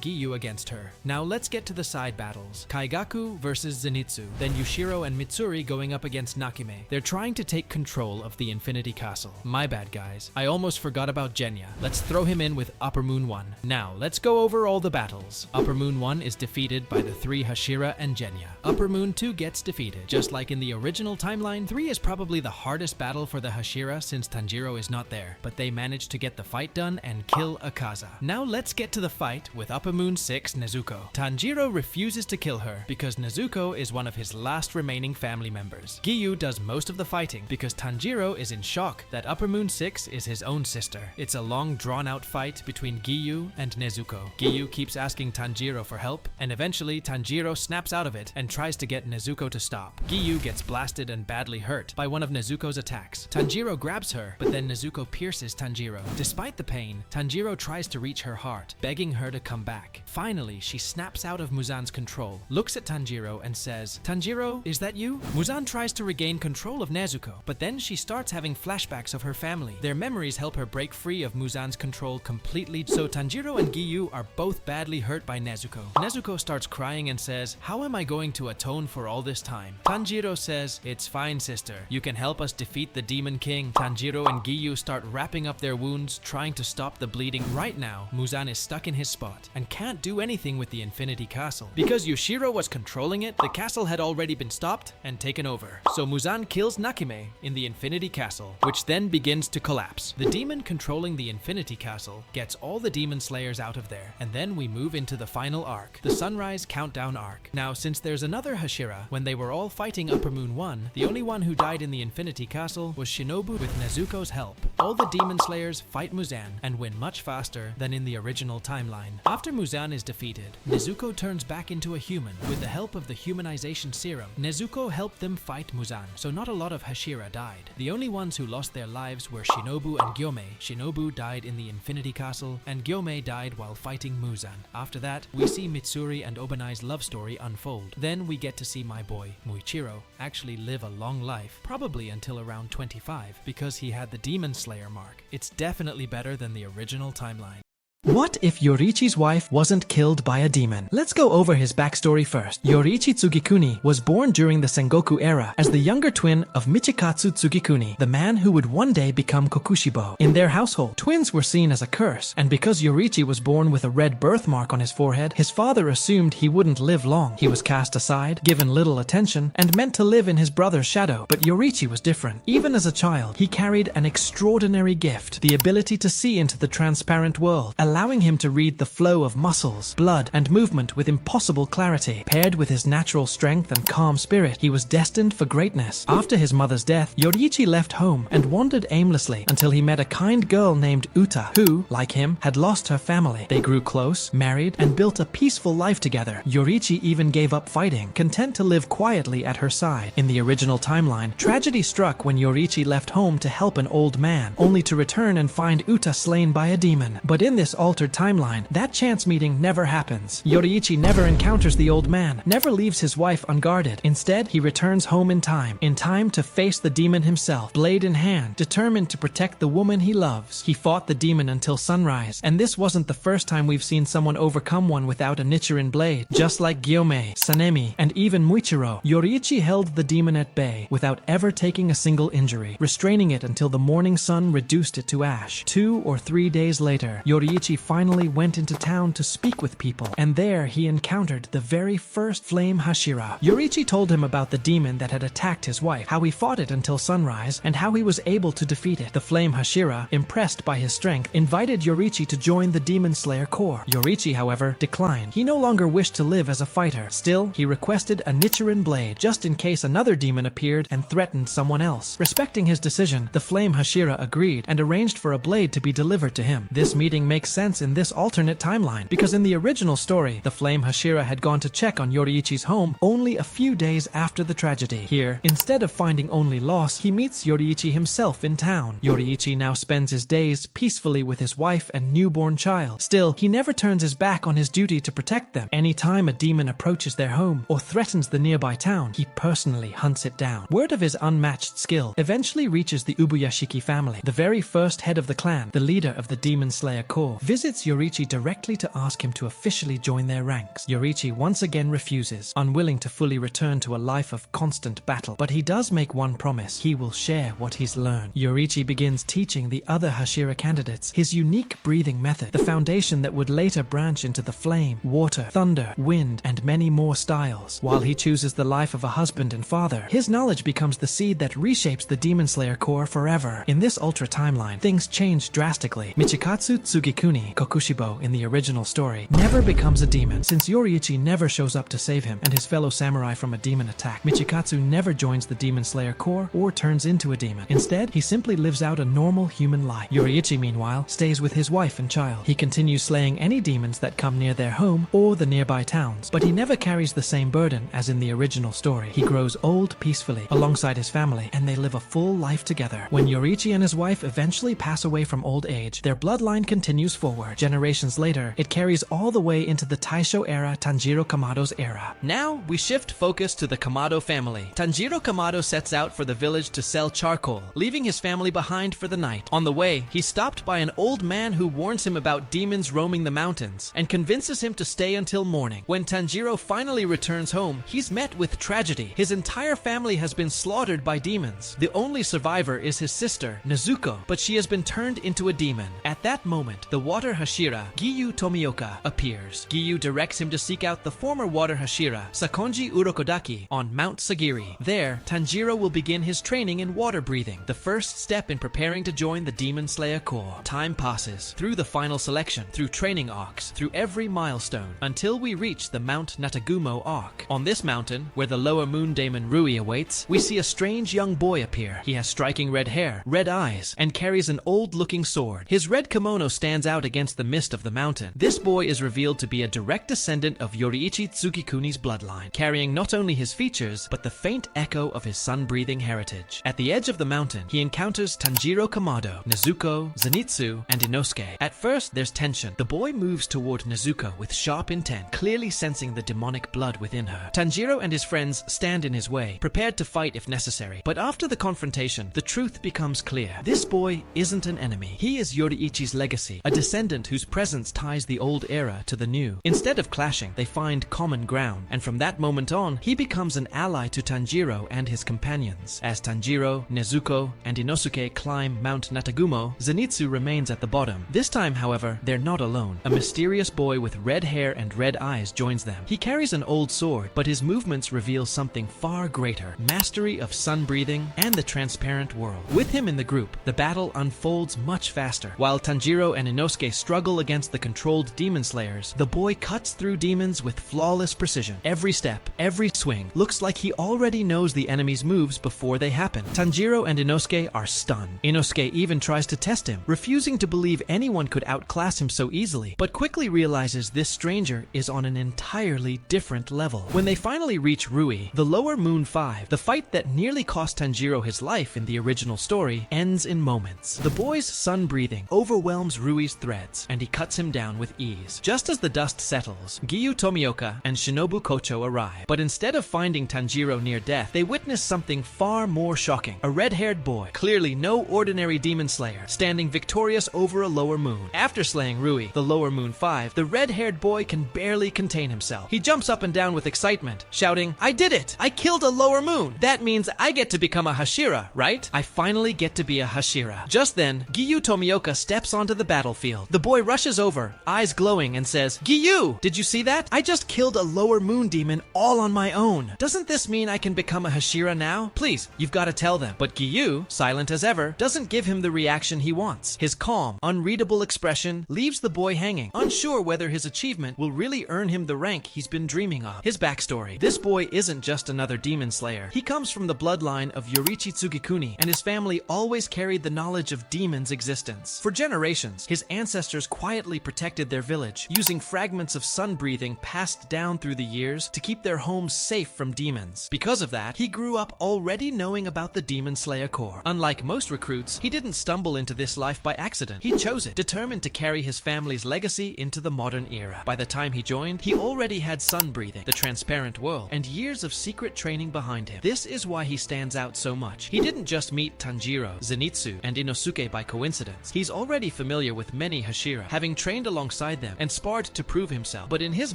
Giyu against her. Now let's get to the side battles. Kaigaku versus Zenitsu, then Yushiro and Mitsuri going up against Nakime. They're trying to take control of the Infinity Castle. My bad, guys. I almost forgot about Genya. Let's throw him in with Upper Moon 1. Now, let's go over all the battles. Upper Moon 1 is defeated by the 3 Hashira and Genya. Upper Moon 2 gets defeated. Just like in the original timeline, 3 is probably the hardest battle for the Hashira since Tanjiro is not there, but they managed to get the fight done and kill Akaza. Now let's get to the fight with Upper Moon 6 Nezuko. Tanjiro refuses to kill her because Nezuko is one of his last remaining family members. Giyu does most of the fighting because Tanjiro is in shock that Upper Moon 6 is his own sister. It's a long drawn-out fight between Giyu and Nezuko. Giyu keeps asking Tanjiro for help, and eventually Tanjiro snaps out of it and tries to get Nezuko to stop. Giyu gets blasted and badly hurt by one of Nezuko's attacks. Tanjiro grabs her, but then Nezuko pierces Tanjiro. Despite the pain, Tanjiro tries to reach her heart, begging her to come back. Finally, she snaps out of Muzan's control, looks at Tanjiro and says, "Tanjiro, is that you?" Muzan tries to regain control of Nezuko, but then she starts having flashbacks of her family. Their memories help her break free of Muzan's control completely, so Tanjiro and Giyu are both badly hurt by Nezuko. Nezuko starts crying and says, "How am I going to atone for all this time?" Tanjiro says, "It's fine, sister. You can help us defeat the Demon King." Tanjiro and Giyu start wrapping up their wounds, trying to stop the bleeding. Right now, Muzan is stuck in his spot and can't do anything with the Infinity Castle. Because Yushiro was controlling it, the castle had already been stopped and taken over. So Muzan kills Nakime in the Infinity Castle, which then begins to collapse. The demon controlling the Infinity Castle gets all the demon slayers out of there, and then we move into the final arc, the Sunrise Countdown arc. Now, since there's another Hashira, when they were all fighting Upper Moon 1, the only one who died in the Infinity Castle was Shinobu with Nezuko's help. All the demon slayers fight Muzan and win much faster than in the original timeline. After Muzan is defeated, Nezuko turns back into a human. With the help of the humanization serum, Nezuko helped them fight Muzan, so not a lot of Hashira died. The only ones who lost their lives were Shinobu and Gyomei. Shinobu died in the Infinity Castle, and Gyomei died while fighting Muzan. After that, we see Mitsuri and Obanai's love story unfold. Then we get to see my boy, Muichiro, actually live a long life, probably until around 25, because he had the Demon Slayer mark. It's definitely better than the original timeline. What if Yoriichi's wife wasn't killed by a demon? Let's go over his backstory first. Yoriichi Tsugikuni was born during the Sengoku era as the younger twin of Michikatsu Tsugikuni, the man who would one day become Kokushibo. In their household, twins were seen as a curse, and because Yoriichi was born with a red birthmark on his forehead, his father assumed he wouldn't live long. He was cast aside, given little attention, and meant to live in his brother's shadow. But Yoriichi was different. Even as a child, he carried an extraordinary gift, the ability to see into the transparent world, allowing him to read the flow of muscles, blood, and movement with impossible clarity. Paired with his natural strength and calm spirit, he was destined for greatness. After his mother's death, Yoriichi left home and wandered aimlessly until he met a kind girl named Uta, who, like him, had lost her family. They grew close, married, and built a peaceful life together. Yoriichi even gave up fighting, content to live quietly at her side. In the original timeline, tragedy struck when Yoriichi left home to help an old man, only to return and find Uta slain by a demon. But in this altered timeline, that chance meeting never happens. Yoriichi never encounters the old man, never leaves his wife unguarded. Instead, he returns home in time to face the demon himself, blade in hand, determined to protect the woman he loves. He fought the demon until sunrise, and this wasn't the first time we've seen someone overcome one without a Nichiren blade. Just like Gyomei, Sanemi, and even Muichiro, Yoriichi held the demon at bay without ever taking a single injury, restraining it until the morning sun reduced it to ash. 2 or 3 days later, Yoriichi finally went into town to speak with people, and there he encountered the very first flame Hashira. Yoriichi told him about the demon that had attacked his wife, how he fought it until sunrise, and how he was able to defeat it. The flame Hashira, impressed by his strength, invited Yoriichi to join the Demon Slayer Corps. Yoriichi, however, declined. He no longer wished to live as a fighter. Still, he requested a Nichiren blade, just in case another demon appeared and threatened someone else. Respecting his decision, the flame Hashira agreed and arranged for a blade to be delivered to him. This meeting makes sense in this alternate timeline, because in the original story, the flame Hashira had gone to check on Yoriichi's home only a few days after the tragedy. Here, instead of finding only loss, he meets Yoriichi himself in town. Yoriichi now spends his days peacefully with his wife and newborn child. Still, he never turns his back on his duty to protect them. Anytime a demon approaches their home or threatens the nearby town, he personally hunts it down. Word of his unmatched skill eventually reaches the Ubuyashiki family. The very first head of the clan, the leader of the Demon Slayer Corps, visits Yoriichi directly to ask him to officially join their ranks. Yoriichi once again refuses, unwilling to fully return to a life of constant battle. But he does make one promise: he will share what he's learned. Yoriichi begins teaching the other Hashira candidates his unique breathing method, the foundation that would later branch into the flame, water, thunder, wind, and many more styles. While he chooses the life of a husband and father, his knowledge becomes the seed that reshapes the Demon Slayer Corps forever. In this Ultra timeline, things change drastically. Michikatsu Tsugikuni, Kokushibo in the original story, never becomes a demon. Since Yoriichi never shows up to save him and his fellow samurai from a demon attack, Michikatsu never joins the Demon Slayer Corps or turns into a demon. Instead, he simply lives out a normal human life. Yoriichi, meanwhile, stays with his wife and child. He continues slaying any demons that come near their home or the nearby towns, but he never carries the same burden as in the original story. He grows old peacefully alongside his family, and they live a full life together. When Yoriichi and his wife eventually pass away from old age, their bloodline continues forward. Generations later, it carries all the way into the Taisho era, Tanjiro Kamado's era. Now, we shift focus to the Kamado family. Tanjiro Kamado sets out for the village to sell charcoal, leaving his family behind for the night. On the way, he's stopped by an old man who warns him about demons roaming the mountains and convinces him to stay until morning. When Tanjiro finally returns home, he's met with tragedy. His entire family has been slaughtered by demons. The only survivor is his sister, Nezuko, but she has been turned into a demon. At that moment, the water Hashira, Giyu Tomioka, appears. Giyu directs him to seek out the former water Hashira, Sakonji Urokodaki, on Mount Sagiri. There, Tanjiro will begin his training in water breathing, the first step in preparing to join the Demon Slayer Corps. Time passes, through the final selection, through training arcs, through every milestone, until we reach the Mount Natagumo arc. On this mountain, where the lower moon daemon Rui awaits, we see a strange young boy appear. He has striking red hair, red eyes, and carries an old-looking sword. His red kimono stands out against the mist of the mountain. This boy is revealed to be a direct descendant of Yoriichi Tsugikuni's bloodline, carrying not only his features, but the faint echo of his sun-breathing heritage. At the edge of the mountain, he encounters Tanjiro Kamado, Nezuko, Zenitsu, and Inosuke. At first, there's tension. The boy moves toward Nezuko with sharp intent, clearly sensing the demonic blood within her. Tanjiro and his friends stand in his way, prepared to fight if necessary. But after the confrontation, the truth becomes clear. This boy isn't an enemy. He is Yoriichi's legacy, a descendant descendant whose presence ties the old era to the new. Instead of clashing, they find common ground, and from that moment on, he becomes an ally to Tanjiro and his companions. As Tanjiro, Nezuko, and Inosuke climb Mount Natagumo, Zenitsu remains at the bottom. This time, however, they're not alone. A mysterious boy with red hair and red eyes joins them. He carries an old sword, but his movements reveal something far greater: mastery of sun breathing and the transparent world. With him in the group, the battle unfolds much faster. While Tanjiro and Inosuke struggle against the controlled demon slayers, the boy cuts through demons with flawless precision. Every step, every swing, looks like he already knows the enemy's moves before they happen. Tanjiro and Inosuke are stunned. Inosuke even tries to test him, refusing to believe anyone could outclass him so easily, but quickly realizes this stranger is on an entirely different level. When they finally reach Rui, the Lower Moon 5, the fight that nearly cost Tanjiro his life in the original story ends in moments. The boy's sun breathing overwhelms Rui's threads, and he cuts him down with ease. Just as the dust settles, Giyu Tomioka and Shinobu Kocho arrive, but instead of finding Tanjiro near death, they witness something far more shocking. A red-haired boy, clearly no ordinary demon slayer, standing victorious over a lower moon. After slaying Rui, the Lower Moon 5, the red-haired boy can barely contain himself. He jumps up and down with excitement, shouting, "I did it! I killed a lower moon! That means I get to become a Hashira, right? I finally get to be a Hashira." Just then, Giyu Tomioka steps onto the battlefield. The boy rushes over, eyes glowing, and says, "Giyu, did you see that? I just killed a lower moon demon all on my own. Doesn't this mean I can become a Hashira now? Please, you've got to tell them." But Giyu, silent as ever, doesn't give him the reaction he wants. His calm, unreadable expression leaves the boy hanging, unsure whether his achievement will really earn him the rank he's been dreaming of. His backstory: this boy isn't just another demon slayer. He comes from the bloodline of Yoriichi Tsugikuni, and his family always carried the knowledge of demons' existence. For generations, his ancestors quietly protected their village, using fragments of sun breathing passed down through the years to keep their homes safe from demons. Because of that, he grew up already knowing about the Demon Slayer Corps. Unlike most recruits, he didn't stumble into this life by accident. He chose it, determined to carry his family's legacy into the modern era. By the time he joined, he already had sun breathing, the transparent world, and years of secret training behind him. This is why he stands out so much. He didn't just meet Tanjiro, Zenitsu, and Inosuke by coincidence. He's already familiar with many Hashira, having trained alongside them and sparred to prove himself. But in his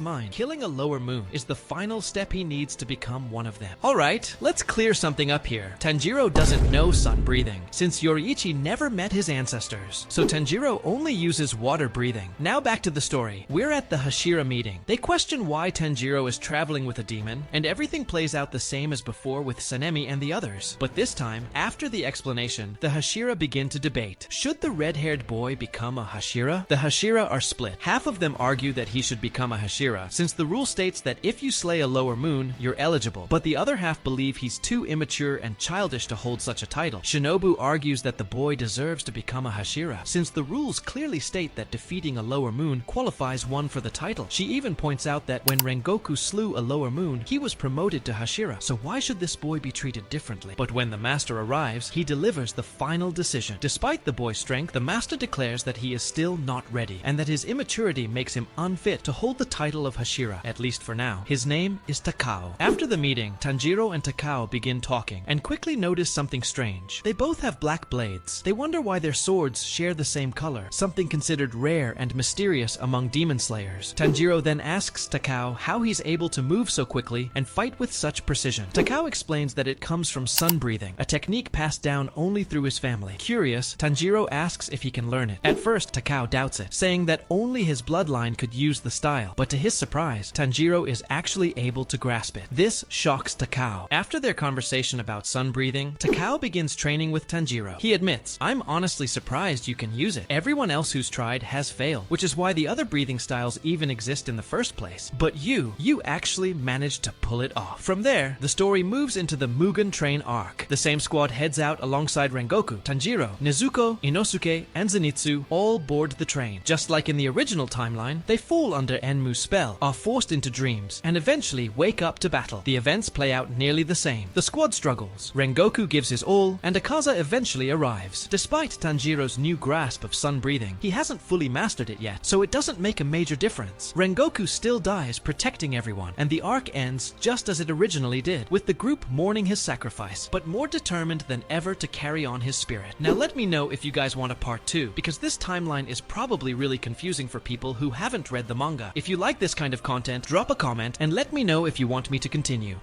mind, killing a lower moon is the final step he needs to become one of them. Alright, let's clear something up here. Tanjiro doesn't know sun breathing, since Yoriichi never met his ancestors, so Tanjiro only uses water breathing. Now back to the story. We're at the Hashira meeting. They question why Tanjiro is traveling with a demon, and everything plays out the same as before with Sanemi and the others. But this time, after the explanation, the Hashira begin to debate. Should the red-haired boy become a Hashira? The Hashira are split. Half of them argue that he should become a Hashira, since the rule states that if you slay a lower moon, you're eligible. But the other half believe he's too immature and childish to hold such a title. Shinobu argues that the boy deserves to become a Hashira, since the rules clearly state that defeating a lower moon qualifies one for the title. She even points out that when Rengoku slew a lower moon, he was promoted to Hashira, so why should this boy be treated differently? But when the master arrives, he delivers the final decision. Despite the boy's strength, the master declares that he is still not ready, and that his immaturity makes him unfit to hold the title of Hashira, at least for now. His name is Takao. After the meeting, Tanjiro and Takao begin talking, and quickly notice something strange. They both have black blades. They wonder why their swords share the same color, something considered rare and mysterious among demon slayers. Tanjiro then asks Takao how he's able to move so quickly and fight with such precision. Takao explains that it comes from sun breathing, a technique passed down only through his family. Curious, Tanjiro asks if he can learn it. At first, Takao doubts it, saying that only his bloodline could use the style, but to his surprise, Tanjiro is actually able to grasp it. This shocks Takao. After their conversation about sun breathing, Takao begins training with Tanjiro. He admits, "I'm honestly surprised you can use it. Everyone else who's tried has failed, which is why the other breathing styles even exist in the first place. But you actually managed to pull it off." From there, the story moves into the Mugen Train arc. The same squad heads out alongside Rengoku, Tanjiro, Nezuko, Inosuke, and Zenitsu all board the train. Just like in the original timeline, they fall under Enmu's spell, are forced into dreams, and eventually wake up to battle. The events play out nearly the same. The squad struggles, Rengoku gives his all, and Akaza eventually arrives. Despite Tanjiro's new grasp of sun breathing, he hasn't fully mastered it yet, so it doesn't make a major difference. Rengoku still dies protecting everyone, and the arc ends just as it originally did, with the group mourning his sacrifice, but more determined than ever to carry on his spirit. Now let me know if you guys want a part 2, because this timeline timeline is probably really confusing for people who haven't read the manga. If you like this kind of content, drop a comment and let me know if you want me to continue.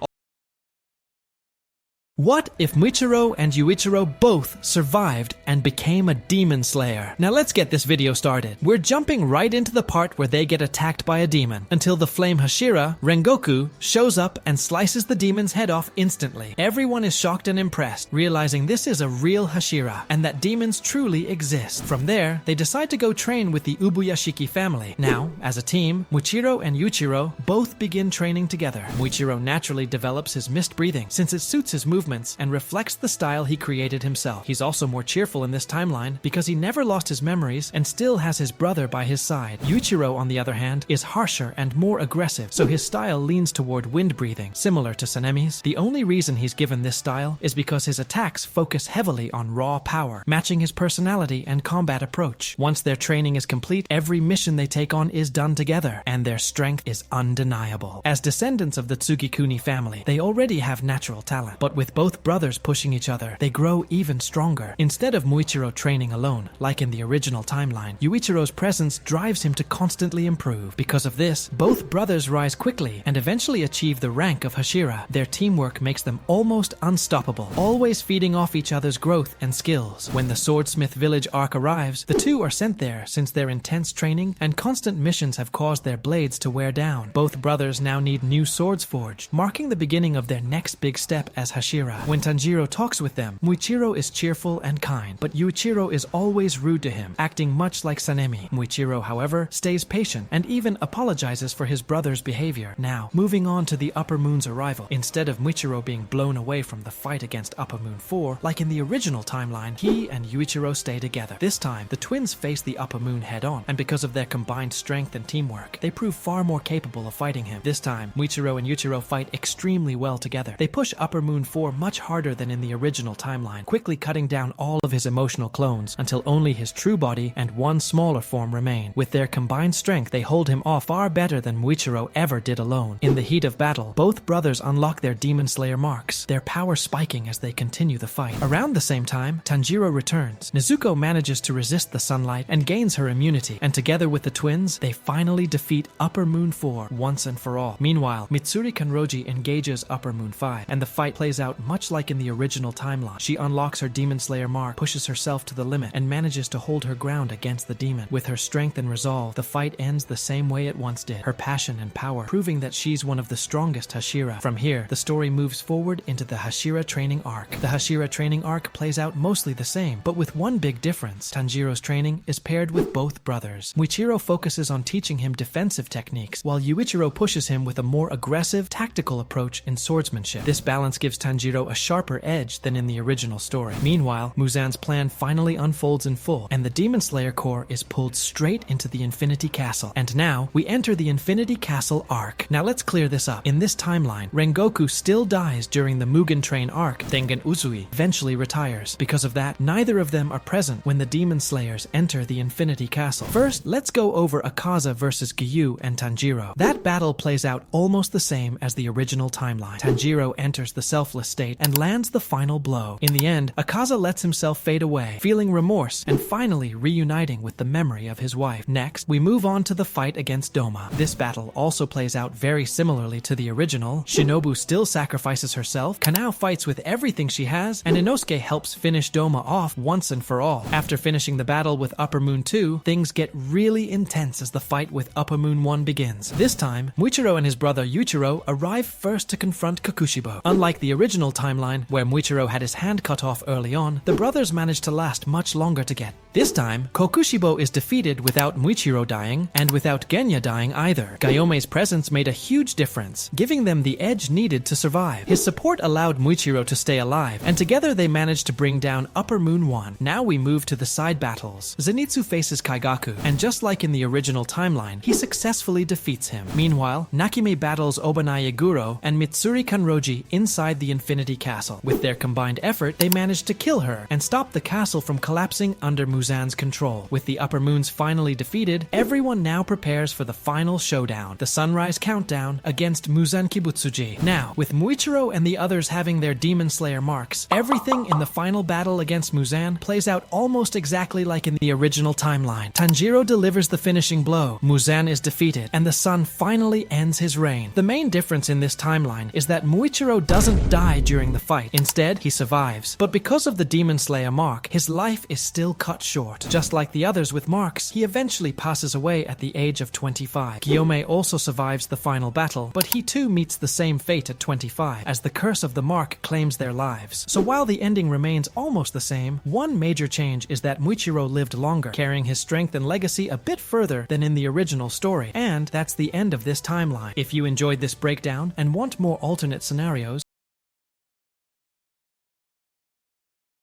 What if Muichiro and Yuichiro both survived and became a demon slayer? Now let's get this video started. We're jumping right into the part where they get attacked by a demon, until the flame Hashira, Rengoku, shows up and slices the demon's head off instantly. Everyone is shocked and impressed, realizing this is a real Hashira, and that demons truly exist. From there, they decide to go train with the Ubuyashiki family. Now, as a team, Muichiro and Yuichiro both begin training together. Muichiro naturally develops his mist breathing, since it suits his movements and reflects the style he created himself. He's also more cheerful in this timeline because he never lost his memories and still has his brother by his side. Yuichiro, on the other hand, is harsher and more aggressive, so his style leans toward wind breathing, similar to Sanemi's. The only reason he's given this style is because his attacks focus heavily on raw power, matching his personality and combat approach. Once their training is complete, every mission they take on is done together, and their strength is undeniable. As descendants of the Tsugikuni family, they already have natural talent, but with both brothers pushing each other, they grow even stronger. Instead of Muichiro training alone, like in the original timeline, Yuichiro's presence drives him to constantly improve. Because of this, both brothers rise quickly and eventually achieve the rank of Hashira. Their teamwork makes them almost unstoppable, always feeding off each other's growth and skills. When the Swordsmith Village arc arrives, the two are sent there since their intense training and constant missions have caused their blades to wear down. Both brothers now need new swords forged, marking the beginning of their next big step as Hashira. When Tanjiro talks with them, Muichiro is cheerful and kind, but Yuichiro is always rude to him, acting much like Sanemi. Muichiro, however, stays patient and even apologizes for his brother's behavior. Now, moving on to the Upper Moon's arrival. Instead of Muichiro being blown away from the fight against Upper Moon 4, like in the original timeline, he and Yuichiro stay together. This time, the twins face the Upper Moon head-on, and because of their combined strength and teamwork, they prove far more capable of fighting him. This time, Muichiro and Yuichiro fight extremely well together. They push Upper Moon 4 much harder than in the original timeline, quickly cutting down all of his emotional clones until only his true body and one smaller form remain. With their combined strength, they hold him off far better than Muichiro ever did alone. In the heat of battle, both brothers unlock their Demon Slayer marks, their power spiking as they continue the fight. Around the same time, Tanjiro returns. Nezuko manages to resist the sunlight and gains her immunity, and together with the twins, they finally defeat Upper Moon 4 once and for all. Meanwhile, Mitsuri Kanroji engages Upper Moon 5, and the fight plays out much like in the original timeline. She unlocks her Demon Slayer mark, pushes herself to the limit, and manages to hold her ground against the demon. With her strength and resolve, the fight ends the same way it once did, her passion and power, proving that she's one of the strongest Hashira. From here, the story moves forward into the Hashira training arc. The Hashira training arc plays out mostly the same, but with one big difference. Tanjiro's training is paired with both brothers. Muichiro focuses on teaching him defensive techniques, while Yuichiro pushes him with a more aggressive, tactical approach in swordsmanship. This balance gives Tanjiro a sharper edge than in the original story. Meanwhile, Muzan's plan finally unfolds in full, and the Demon Slayer core is pulled straight into the Infinity Castle. And now, we enter the Infinity Castle arc. Now let's clear this up. In this timeline, Rengoku still dies during the Mugen Train arc. Tengen Uzui eventually retires. Because of that, neither of them are present when the Demon Slayers enter the Infinity Castle. First, let's go over Akaza versus Gyu and Tanjiro. That battle plays out almost the same as the original timeline. Tanjiro enters the selfless state and lands the final blow. In the end, Akaza lets himself fade away, feeling remorse and finally reuniting with the memory of his wife. Next, we move on to the fight against Doma. This battle also plays out very similarly to the original. Shinobu still sacrifices herself, Kanao fights with everything she has, and Inosuke helps finish Doma off once and for all. After finishing the battle with Upper Moon 2, things get really intense as the fight with Upper Moon 1 begins. This time, Muichiro and his brother Yuichiro arrive first to confront Kokushibo. Unlike the original timeline, where Muichiro had his hand cut off early on, the brothers managed to last much longer together. This time, Kokushibo is defeated without Muichiro dying, and without Genya dying either. Gayome's presence made a huge difference, giving them the edge needed to survive. His support allowed Muichiro to stay alive, and together they managed to bring down Upper Moon 1. Now we move to the side battles. Zenitsu faces Kaigaku, and just like in the original timeline, he successfully defeats him. Meanwhile, Nakime battles Obanai Guro and Mitsuri Kanroji inside the Infinity Infinity Castle. With their combined effort, they managed to kill her and stop the castle from collapsing under Muzan's control. With the Upper Moons finally defeated, everyone now prepares for the final showdown, the Sunrise Countdown against Muzan Kibutsuji. Now, with Muichiro and the others having their Demon Slayer marks, everything in the final battle against Muzan plays out almost exactly like in the original timeline. Tanjiro delivers the finishing blow, Muzan is defeated, and the sun finally ends his reign. The main difference in this timeline is that Muichiro doesn't die during the fight. Instead, he survives. But because of the Demon Slayer mark, his life is still cut short. Just like the others with marks, he eventually passes away at the age of 25. Gyome also survives the final battle, but he too meets the same fate at 25, as the curse of the mark claims their lives. So while the ending remains almost the same, one major change is that Muichiro lived longer, carrying his strength and legacy a bit further than in the original story. And that's the end of this timeline. If you enjoyed this breakdown and want more alternate scenarios,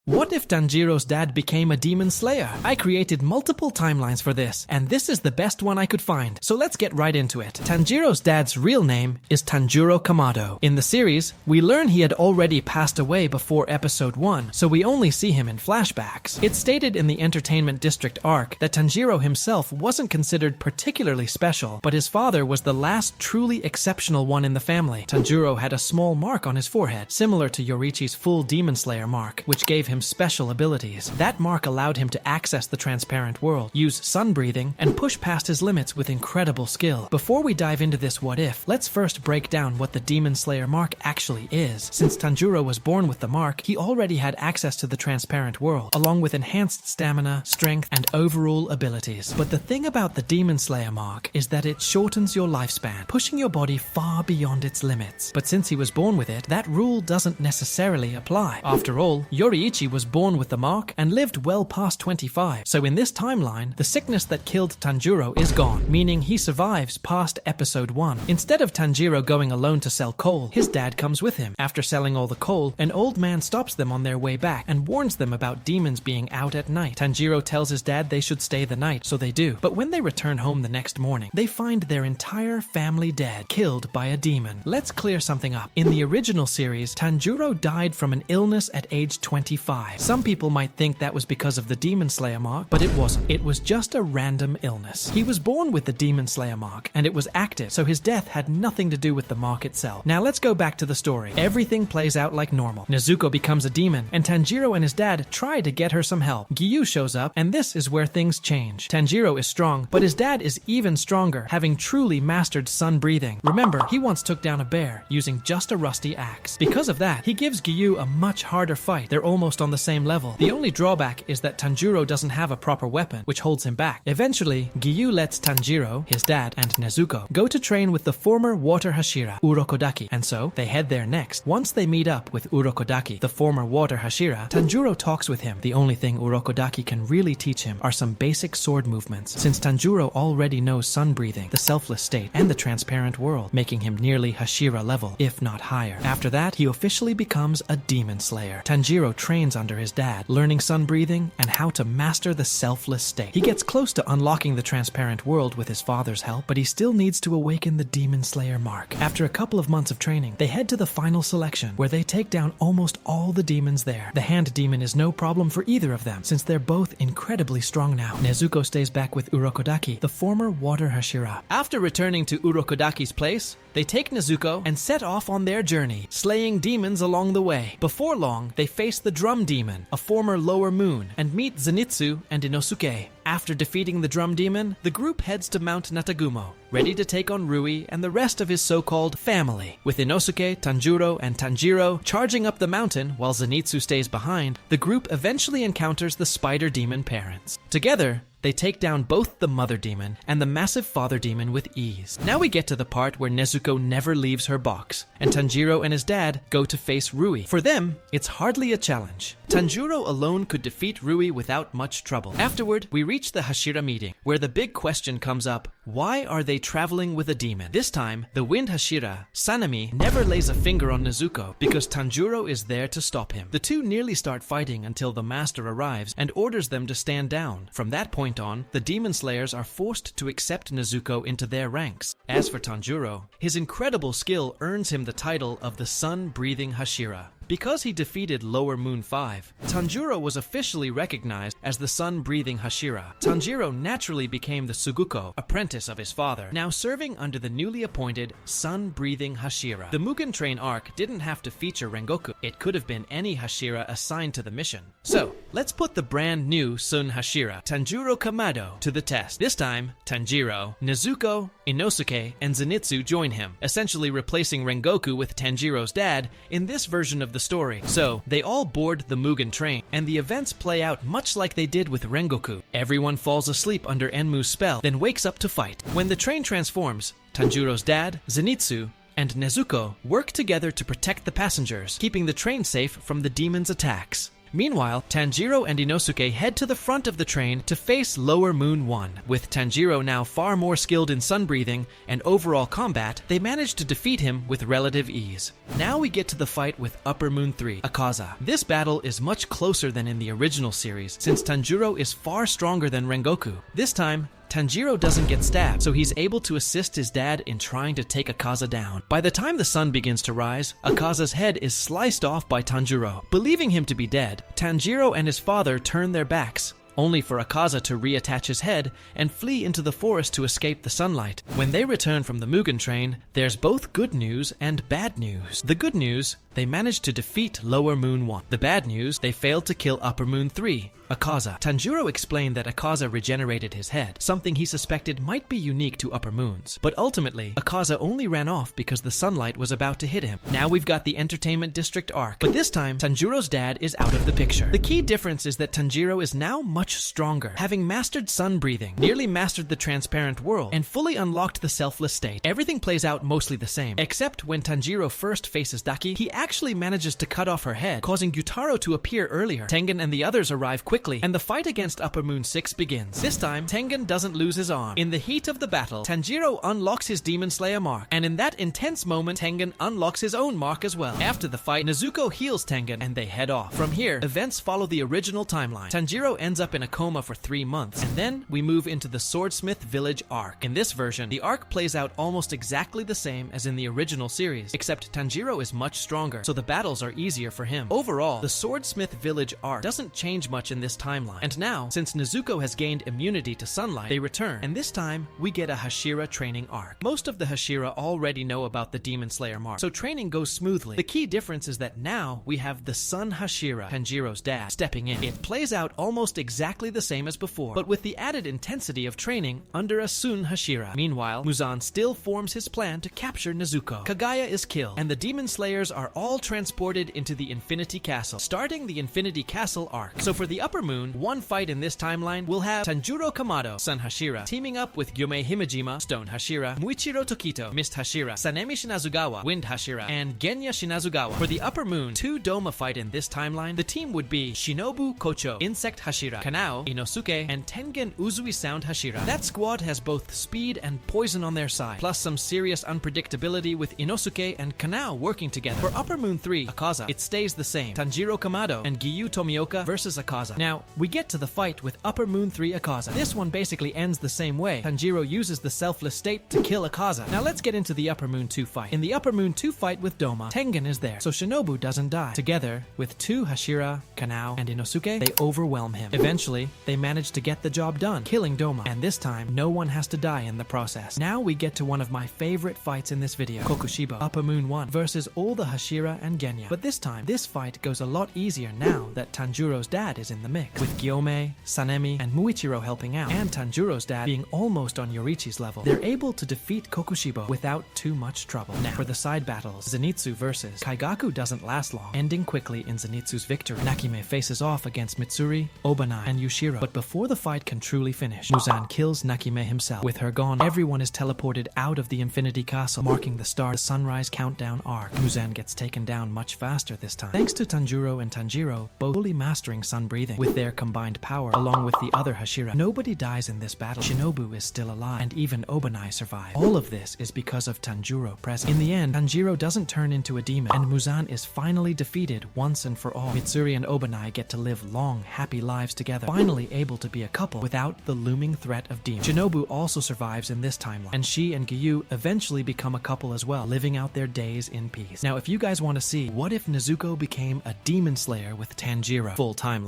what if Tanjiro's dad became a demon slayer? I created multiple timelines for this, and this is the best one I could find. So let's get right into it. Tanjiro's dad's real name is Tanjiro Kamado. In the series, we learn he had already passed away before episode 1, so we only see him in flashbacks. It's stated in the Entertainment District arc that Tanjiro himself wasn't considered particularly special, but his father was the last truly exceptional one in the family. Tanjiro had a small mark on his forehead, similar to Yoriichi's full demon slayer mark, which gave him special abilities. That mark allowed him to access the transparent world, use sun breathing, and push past his limits with incredible skill. Before we dive into this what if, let's first break down what the Demon Slayer mark actually is. Since Tanjiro was born with the mark, he already had access to the transparent world, along with enhanced stamina, strength, and overall abilities. But the thing about the Demon Slayer mark is that it shortens your lifespan, pushing your body far beyond its limits. But since he was born with it, that rule doesn't necessarily apply. After all, Yoriichi was born with the mark and lived well past 25. So in this timeline, the sickness that killed Tanjiro is gone, meaning he survives past episode 1. Instead of Tanjiro going alone to sell coal, his dad comes with him. After selling all the coal, an old man stops them on their way back and warns them about demons being out at night. Tanjiro tells his dad they should stay the night, so they do. But when they return home the next morning, they find their entire family dead, killed by a demon. Let's clear something up. In the original series, Tanjiro died from an illness at age 25. Some people might think that was because of the Demon Slayer mark, but it wasn't. It was just a random illness. He was born with the Demon Slayer mark, and it was active, so his death had nothing to do with the mark itself. Now let's go back to the story. Everything plays out like normal. Nezuko becomes a demon, and Tanjiro and his dad try to get her some help. Giyu shows up, and this is where things change. Tanjiro is strong, but his dad is even stronger, having truly mastered sun breathing. Remember, he once took down a bear using just a rusty axe. Because of that, he gives Giyu a much harder fight. They're almost on the same level. The only drawback is that Tanjiro doesn't have a proper weapon, which holds him back. Eventually, Giyu lets Tanjiro, his dad, and Nezuko go to train with the former water Hashira, Urokodaki, and so they head there next. Once they meet up with Urokodaki, the former water Hashira, Tanjiro talks with him. The only thing Urokodaki can really teach him are some basic sword movements, since Tanjiro already knows sun breathing, the selfless state, and the transparent world, making him nearly Hashira level, if not higher. After that, he officially becomes a demon slayer. Tanjiro trains under his dad, learning sun breathing and how to master the selfless state. He gets close to unlocking the transparent world with his father's help, but he still needs to awaken the Demon Slayer mark. After a couple of months of training, they head to the final selection, where they take down almost all the demons there. The hand demon is no problem for either of them, since they're both incredibly strong now. Nezuko stays back with Urokodaki, the former water Hashira. After returning to Urokodaki's place, they take Nezuko and set off on their journey, slaying demons along the way. Before long, they face the drum demon, a former lower moon, and meet Zenitsu and Inosuke. After defeating the drum demon, the group heads to Mount Natagumo, ready to take on Rui and the rest of his so-called family. With Inosuke, Tanjiro, and Tanjiro charging up the mountain while Zenitsu stays behind, the group eventually encounters the spider demon parents. Together, they take down both the mother demon and the massive father demon with ease. Now we get to the part where Nezuko never leaves her box, and Tanjiro and his dad go to face Rui. For them, it's hardly a challenge. Tanjiro alone could defeat Rui without much trouble. Afterward, we reach the Hashira meeting, where the big question comes up: why are they traveling with a demon? This time, the wind Hashira, Sanemi, never lays a finger on Nezuko because Tanjiro is there to stop him. The two nearly start fighting until the master arrives and orders them to stand down. From that point on, the Demon Slayers are forced to accept Nezuko into their ranks. As for Tanjiro, his incredible skill earns him the title of the Sun-Breathing Hashira. Because he defeated Lower Moon 5, Tanjiro was officially recognized as the sun-breathing Hashira. Tanjiro naturally became the Suguko, apprentice of his father, now serving under the newly appointed sun-breathing Hashira. The Mugen Train arc didn't have to feature Rengoku. It could have been any Hashira assigned to the mission. So, let's put the brand new Sun Hashira, Tanjiro Kamado, to the test. This time, Tanjiro, Nezuko, Inosuke, and Zenitsu join him, essentially replacing Rengoku with Tanjiro's dad in this version of the story. So, they all board the Mugen Train, and the events play out much like they did with Rengoku. Everyone falls asleep under Enmu's spell, then wakes up to fight. When the train transforms, Tanjiro's dad, Zenitsu, and Nezuko work together to protect the passengers, keeping the train safe from the demon's attacks. Meanwhile, Tanjiro and Inosuke head to the front of the train to face Lower Moon 1. With Tanjiro now far more skilled in sun-breathing and overall combat, they manage to defeat him with relative ease. Now we get to the fight with Upper Moon 3, Akaza. This battle is much closer than in the original series, since Tanjiro is far stronger than Rengoku. This time, Tanjiro doesn't get stabbed, so he's able to assist his dad in trying to take Akaza down. By the time the sun begins to rise, Akaza's head is sliced off by Tanjiro. Believing him to be dead, Tanjiro and his father turn their backs, only for Akaza to reattach his head and flee into the forest to escape the sunlight. When they return from the Mugen Train, there's both good news and bad news. The good news, they managed to defeat Lower Moon 1. The bad news, they failed to kill Upper Moon 3, Akaza. Tanjiro explained that Akaza regenerated his head, something he suspected might be unique to Upper Moons. But ultimately, Akaza only ran off because the sunlight was about to hit him. Now we've got the Entertainment District arc, but this time, Tanjiro's dad is out of the picture. The key difference is that Tanjiro is now much stronger, having mastered sun breathing, nearly mastered the transparent world, and fully unlocked the selfless state. Everything plays out mostly the same, except when Tanjiro first faces Daki, he actually manages to cut off her head, causing Gyutaro to appear earlier. Tengen and the others arrive quickly, and the fight against Upper Moon 6 begins. This time, Tengen doesn't lose his arm. In the heat of the battle, Tanjiro unlocks his Demon Slayer mark, and in that intense moment, Tengen unlocks his own mark as well. After the fight, Nezuko heals Tengen, and they head off. From here, events follow the original timeline. Tanjiro ends up in a coma for 3 months, and then we move into the Swordsmith Village arc. In this version, the arc plays out almost exactly the same as in the original series, except Tanjiro is much stronger, so the battles are easier for him. Overall, the Swordsmith Village arc doesn't change much in this timeline, and now, since Nezuko has gained immunity to sunlight, they return, and this time, we get a Hashira training arc. Most of the Hashira already know about the Demon Slayer mark, so training goes smoothly. The key difference is that now, we have the Sun Hashira, Tanjiro's dad, stepping in. It plays out almost exactly the same as before, but with the added intensity of training under a Sun Hashira. Meanwhile, Muzan still forms his plan to capture Nezuko. Kagaya is killed, and the Demon Slayers are all transported into the Infinity Castle, starting the Infinity Castle arc. So for the Upper Moon, one fight in this timeline will have Tanjiro Kamado, Sun Hashira, teaming up with Gyomei Himejima, Stone Hashira, Muichiro Tokito, Mist Hashira, Sanemi Shinazugawa, Wind Hashira, and Genya Shinazugawa. For the Upper Moon 2 Doma fight in this timeline, the team would be Shinobu Kocho, Insect Hashira, Kanao, Inosuke, and Tengen Uzui Sound Hashira. That squad has both speed and poison on their side, plus some serious unpredictability with Inosuke and Kanao working together. For Upper Moon 3 Akaza, it stays the same. Tanjiro Kamado and Giyu Tomioka versus Akaza. Now, we get to the fight with Upper Moon 3 Akaza. This one basically ends the same way. Tanjiro uses the selfless state to kill Akaza. Now let's get into the Upper Moon 2 fight. In the Upper Moon 2 fight with Doma, Tengen is there, so Shinobu doesn't die. Together, with 2 Hashira, Kanao, and Inosuke, they overwhelm him. Eventually, they manage to get the job done, killing Doma, and this time, no one has to die in the process. Now we get to one of my favorite fights in this video, Kokushibo, Upper Moon 1 versus all the Hashira and Genya. But this time, this fight goes a lot easier now that Tanjiro's dad is in the mix, with Gyomei, Sanemi, and Muichiro helping out, and Tanjiro's dad being almost on Yoriichi's level. They're able to defeat Kokushibo without too much trouble. Now, for the side battles, Zenitsu versus Kaigaku doesn't last long, ending quickly in Zenitsu's victory. Nakime faces off against Mitsuri, Obanai, and Yushiro, but before the fight can truly finish, Muzan kills Nakime himself. With her gone, everyone is teleported out of the Infinity Castle, marking the start of the Sunrise Countdown arc. Muzan gets taken down much faster this time, thanks to Tanjiro and Tanjiro both fully mastering sun breathing. With their combined power, along with the other Hashira, nobody dies in this battle. Shinobu is still alive, and even Obanai survives. All of this is because of Tanjiro present. In the end, Tanjiro doesn't turn into a demon, and Muzan is finally defeated once and for all. Mitsuri and Obanai get to live long, happy lives together, finally able to be a couple without the looming threat of demons. Shinobu also survives in this timeline, and she and Giyu eventually become a couple as well, living out their days in peace. Now, if you guys guys want to see what if Nezuko became a demon slayer with Tanjiro full timeline?